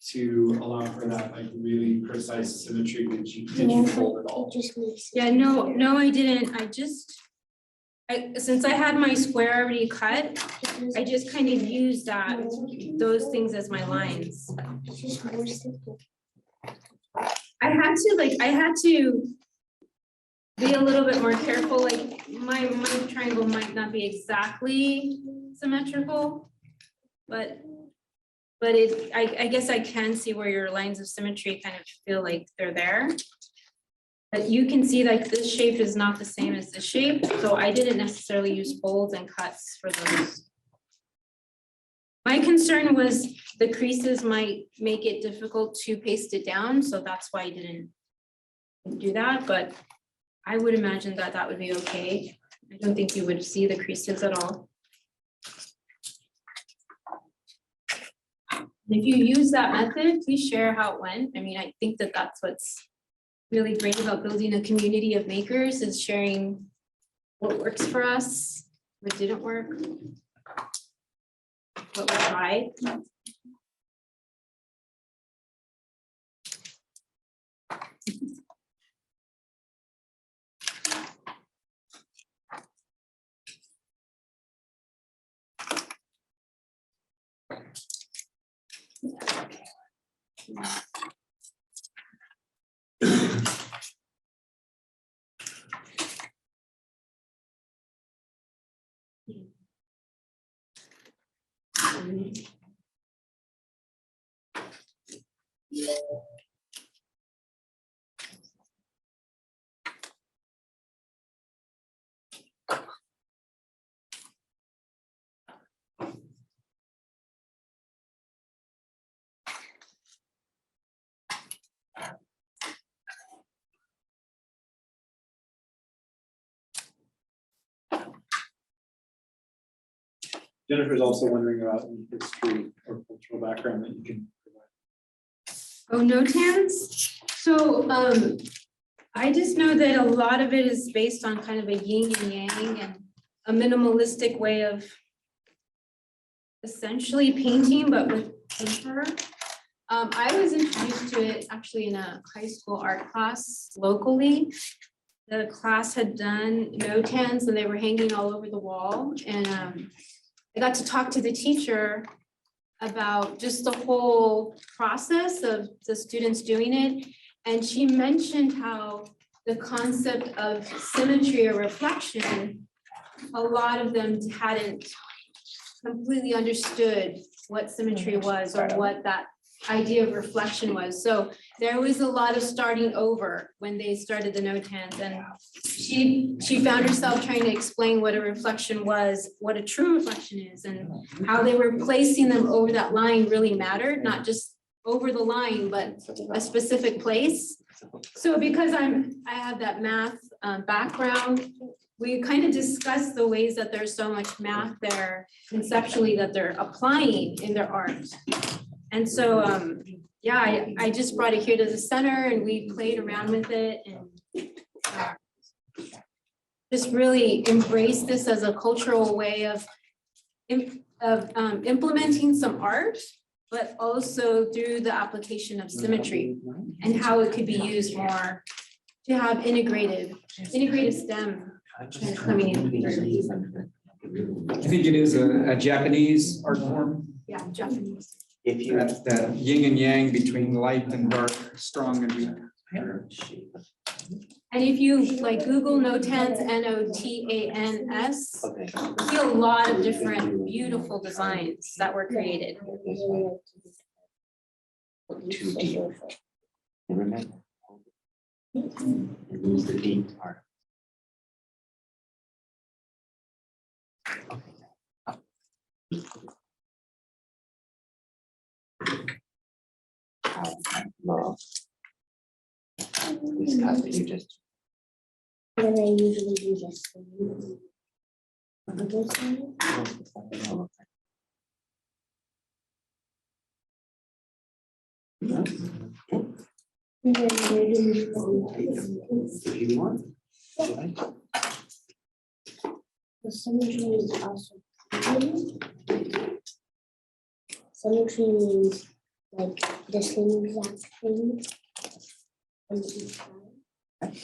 to allow for that like really precise symmetry, did you fold it all? It just makes. Yeah, no, I didn't. Since I had my square already cut, I just kind of used those things as my lines. It's just more simple. I had to be a little bit more careful, like my triangle might not be exactly symmetrical, but I guess I can see where your lines of symmetry kind of feel like they're there. But you can see like this shape is not the same as this shape, so I didn't necessarily use folds and cuts for those. My concern was the creases might make it difficult to paste it down, so that's why I didn't do that, but I would imagine that that would be okay. I don't think you would see the creases at all. If you use that method, please share how it went. I mean, I think that that's what's really great about building a community of makers, is sharing what works for us, what didn't work, what we tried. Jennifer's also wondering about any history or cultural background that you can provide. Oh, notans? So I just know that a lot of it is based on kind of a yin and yang and a minimalistic way of essentially painting, but with paper. I was introduced to it actually in a high school art class locally. The class had done notans and they were hanging all over the wall, and I got to talk to the teacher about just the whole process of the students doing it. And she mentioned how the concept of symmetry or reflection, a lot of them hadn't completely understood what symmetry was or what that idea of reflection was. So there was a lot of starting over when they started the notans, and she found herself trying to explain what a reflection was, what a true reflection is, and how they were placing them over that line really mattered, not just over the line, but a specific place. So because I have that math background, we kind of discussed the ways that there's so much math there conceptually that they're applying in their art. And so, yeah, I just brought it here to the center and we played around with it and just really embrace this as a cultural way of implementing some art, but also through the application of symmetry and how it could be used more to have integrated STEM coming in. I think it is a Japanese art form. Yeah, Japanese. If you, That yin and yang between light and dark, strong and weak. And if you like Google Notans, Notans, Okay. you see a lot of different beautiful designs that were created. Too deep. And remember. And lose the deep part. Well, this cut that you just. Then I usually do this. Other side. And then If you want. the symmetry is also. Symmetry means like the same exact thing. On each side.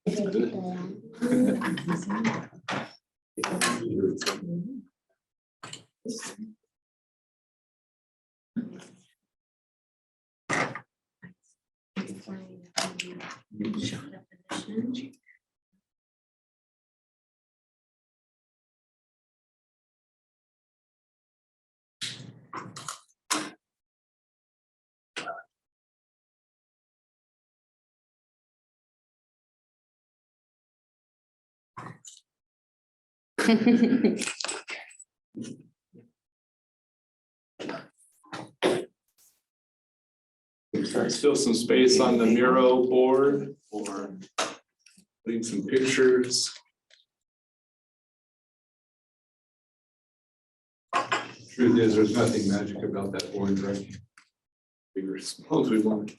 If I do Still some space on the Miro board for putting some pictures. Truth is, there's nothing magic about that board, right? Big or small as we want.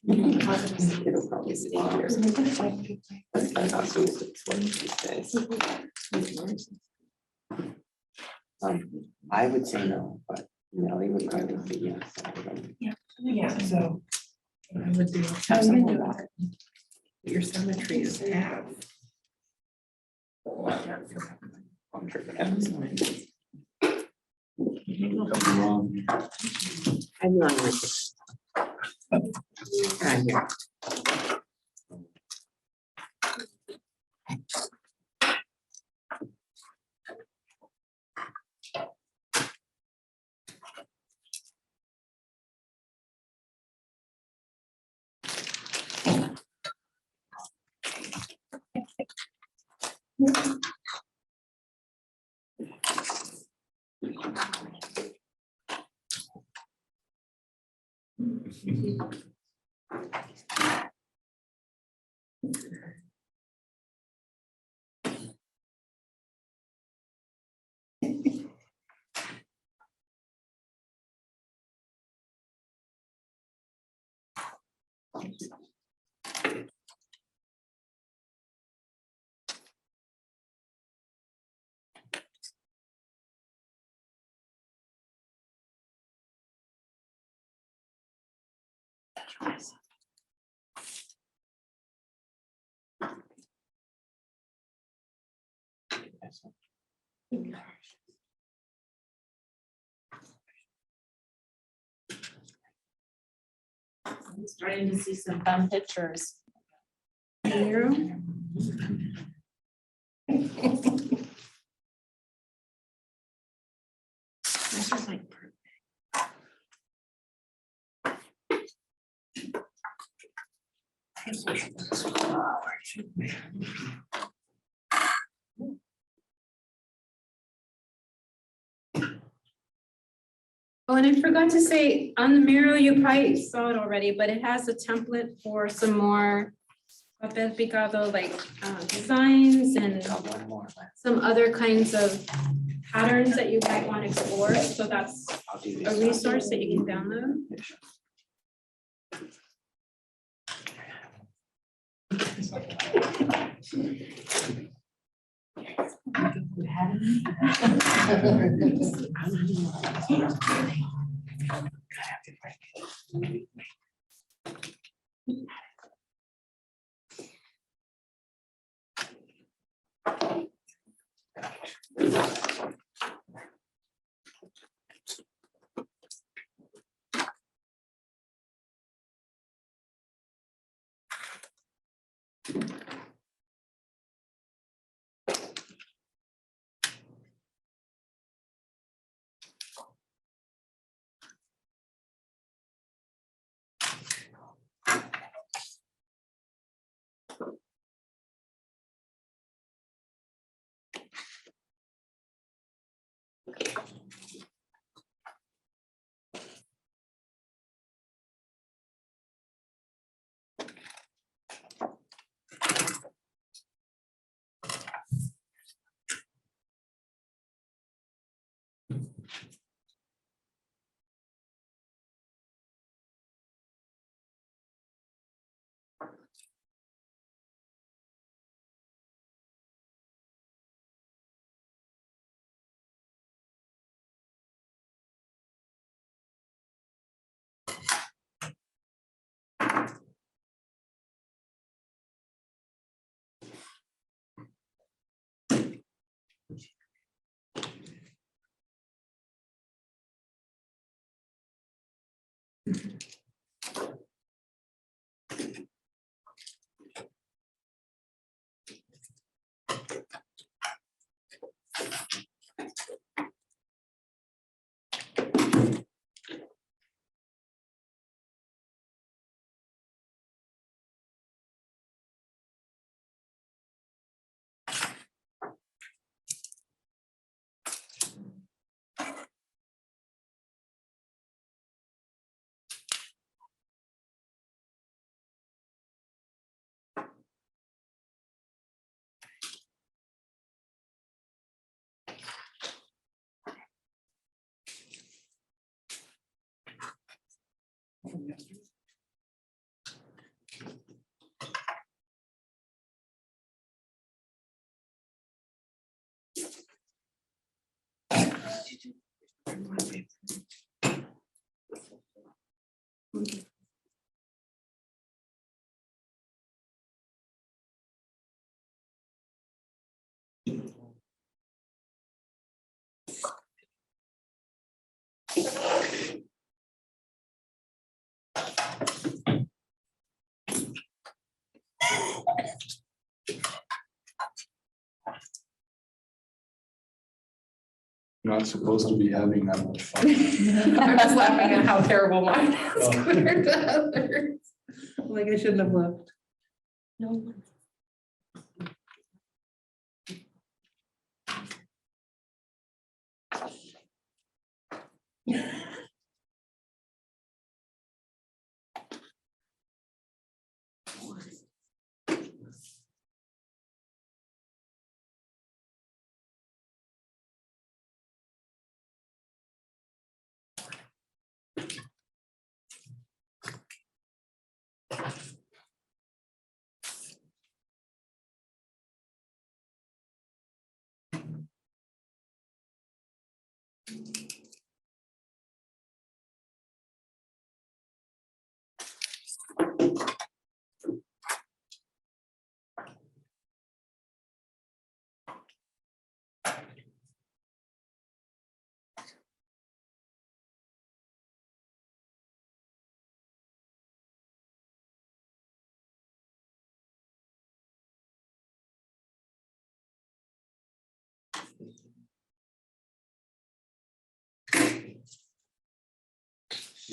It'll probably be easier. That's also what these days. I would say no, but Nelly would probably say yes. I don't know. Yeah, so. I would do. Have some more. Your symmetry is half. I'm sure that- I'm not with you. I'm starting to see some fun pictures. Oh, and I forgot to say, on the Miro, you probably saw it already, but it has a template for some more papel picado, like designs and One more. some other kinds of patterns that you might want to explore. So that's I'll do a this. resource that you can download. You're not supposed to be having that much fun. I'm just laughing at how terrible mine is compared to others. Like I shouldn't have left. No. You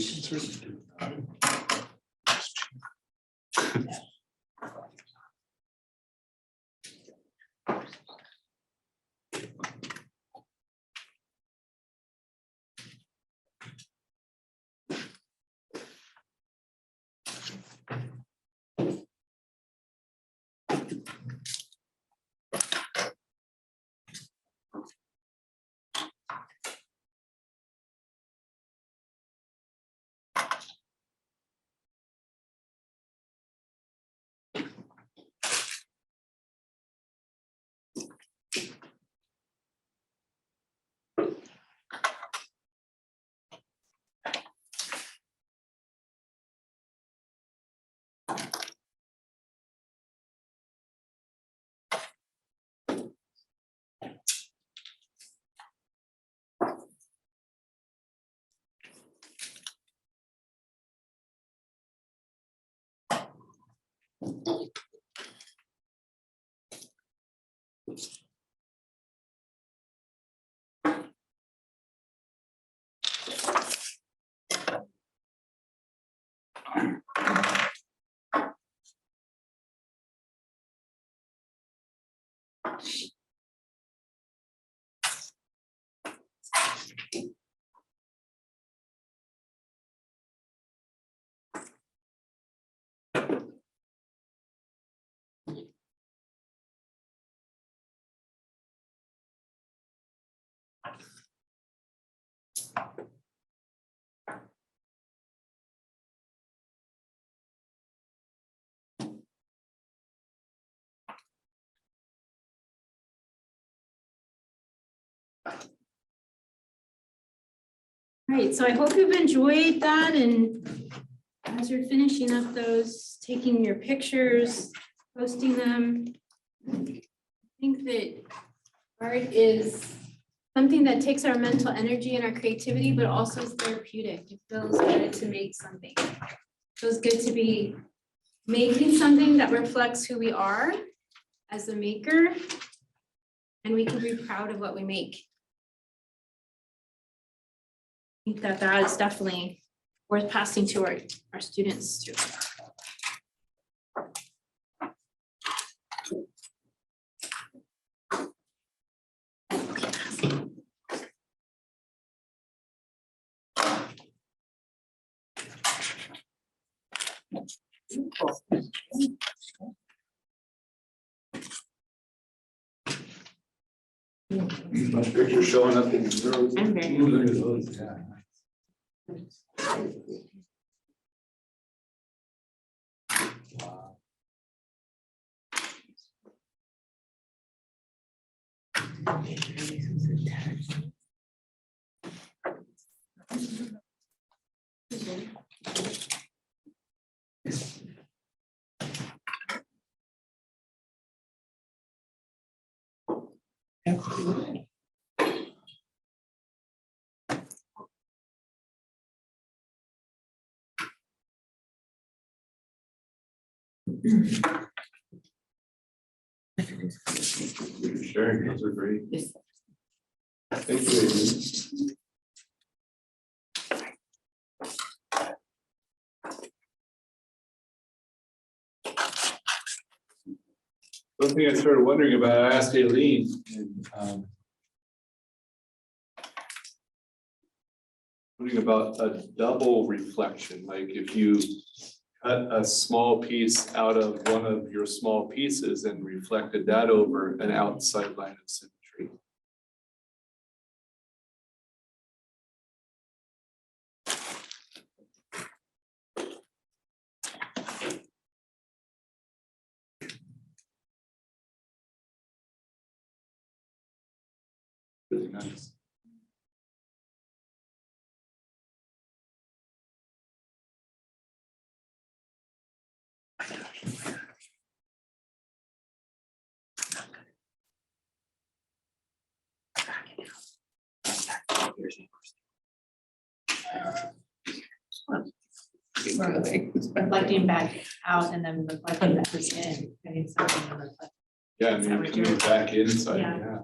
can certainly do that. Right, so I hope you've enjoyed that, and as you're finishing up those, taking your pictures, posting them. I think that art is something that takes our mental energy and our creativity, but also is therapeutic. It feels good to make something. It feels good to be making something that reflects who we are as a maker, and we can be proud of what we make. I think that that is definitely worth passing to our students too. My picture showing up in the. I'm very Ooh, look at those, yeah. Wow. Sharing, those are great. Thank you, Adrian. Something I started wondering about, I asked Aileen, and, wondering about a double reflection, like if you cut a small piece out of one of your small pieces and reflected that over an outside line of symmetry. Really nice. Reflecting back out and then reflecting back in. Getting something to reflect. Yeah, I mean, coming back inside, Yeah. yeah.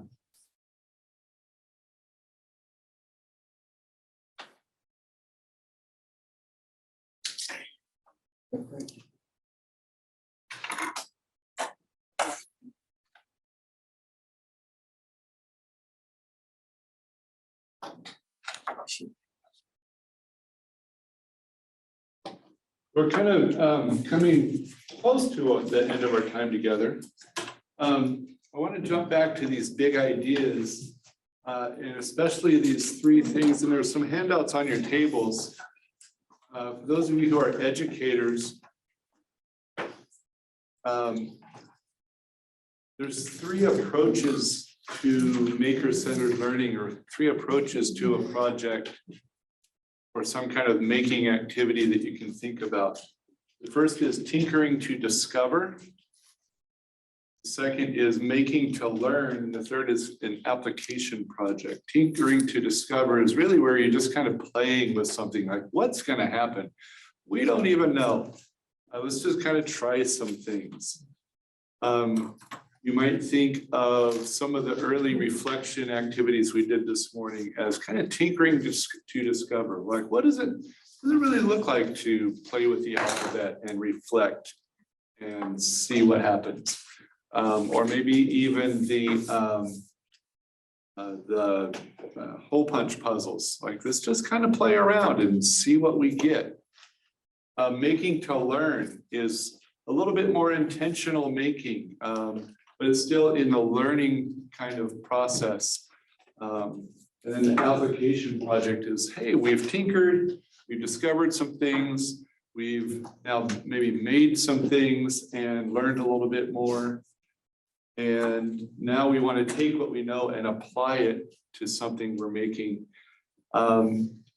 We're kind of coming close to the end of our time together. I want to jump back to these big ideas, and especially these three things, and there's some handouts on your tables. For those of you who are educators, there's three approaches to maker-centered learning, or three approaches to a project or some kind of making activity that you can think about. The first is tinkering to discover. The second is making to learn. And the third is an application project. Tinkering to discover is really where you're just kind of playing with something like, what's going to happen? We don't even know. Let's just kind of try some things. You might think of some of the early reflection activities we did this morning as kind of tinkering to discover, like, what does it really look like to play with the alphabet and reflect and see what happens? Or maybe even the hole punch puzzles, like this, just kind of play around and see what we get. Making to learn is a little bit more intentional making, but it's still in the learning kind of process. And then the application project is, hey, we've tinkered, we've discovered some things, we've now maybe made some things and learned a little bit more. And now we want to take what we know and apply it to something we're making.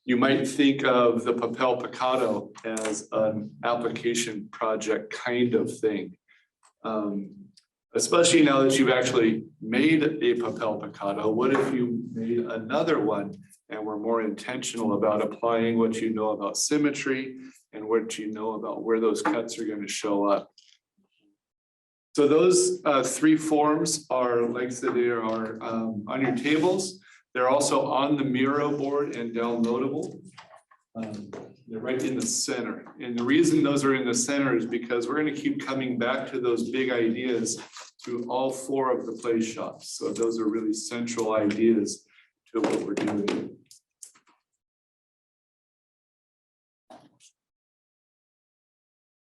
You might think of the Papel Picado as an application project kind of thing. Especially now that you've actually made a Papel Picado, what if you made another one and were more intentional about applying what you know about symmetry and what you know about where those cuts are going to show up? So those three forms are, like I said, they are on your tables. They're also on the Miro board and downloadable. They're right in the center. And the reason those are in the center is because we're going to keep coming back to those big ideas through all four of the play shops. So those are really central ideas to what we're doing.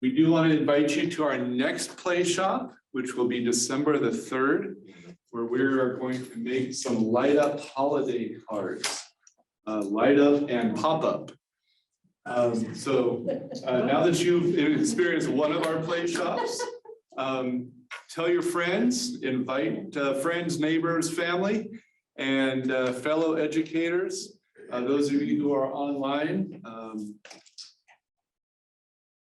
We do want to invite you to our next play shop, which will be December the 3rd, where we are going to make some light up holiday cards, light up and pop up. So now that you've experienced one of our play shops, tell your friends, invite friends, neighbors, family, and fellow educators. Those of you who are online,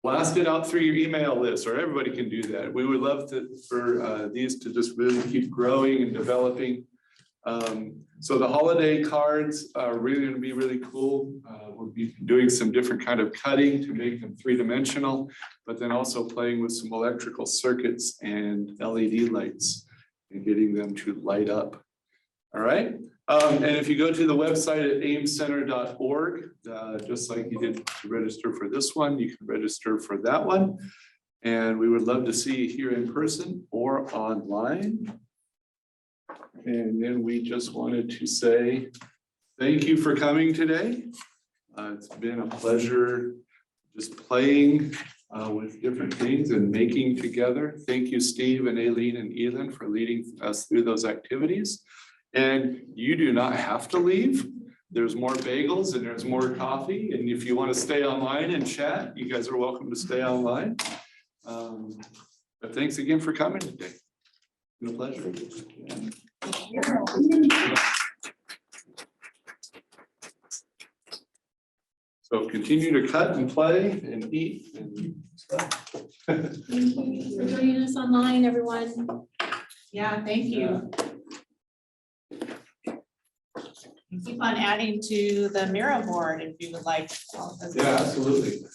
blast it out through your email list, or everybody can do that. We would love for these to just really keep growing and developing. So the holiday cards are really going to be really cool. We'll be doing some different kind of cutting to make them three-dimensional, but then also playing with some electrical circuits and LED lights and getting them to light up. All right. And if you go to the website at aimcenter.org, just like you did to register for this one, you can register for that one. And we would love to see you here in person or online. And then we just wanted to say thank you for coming today. It's been a pleasure just playing with different things and making together. Thank you, Steve and Aileen and Elin, for leading us through those activities. And you do not have to leave. There's more bagels and there's more coffee. And if you want to stay online and chat, you guys are welcome to stay online. But thanks again for coming today. It's been a pleasure. So continue to cut and play and eat and stuff. Thank you for joining us online, everyone. Yeah, thank you. keep on adding to the Miro board if you would like. Yeah, absolutely.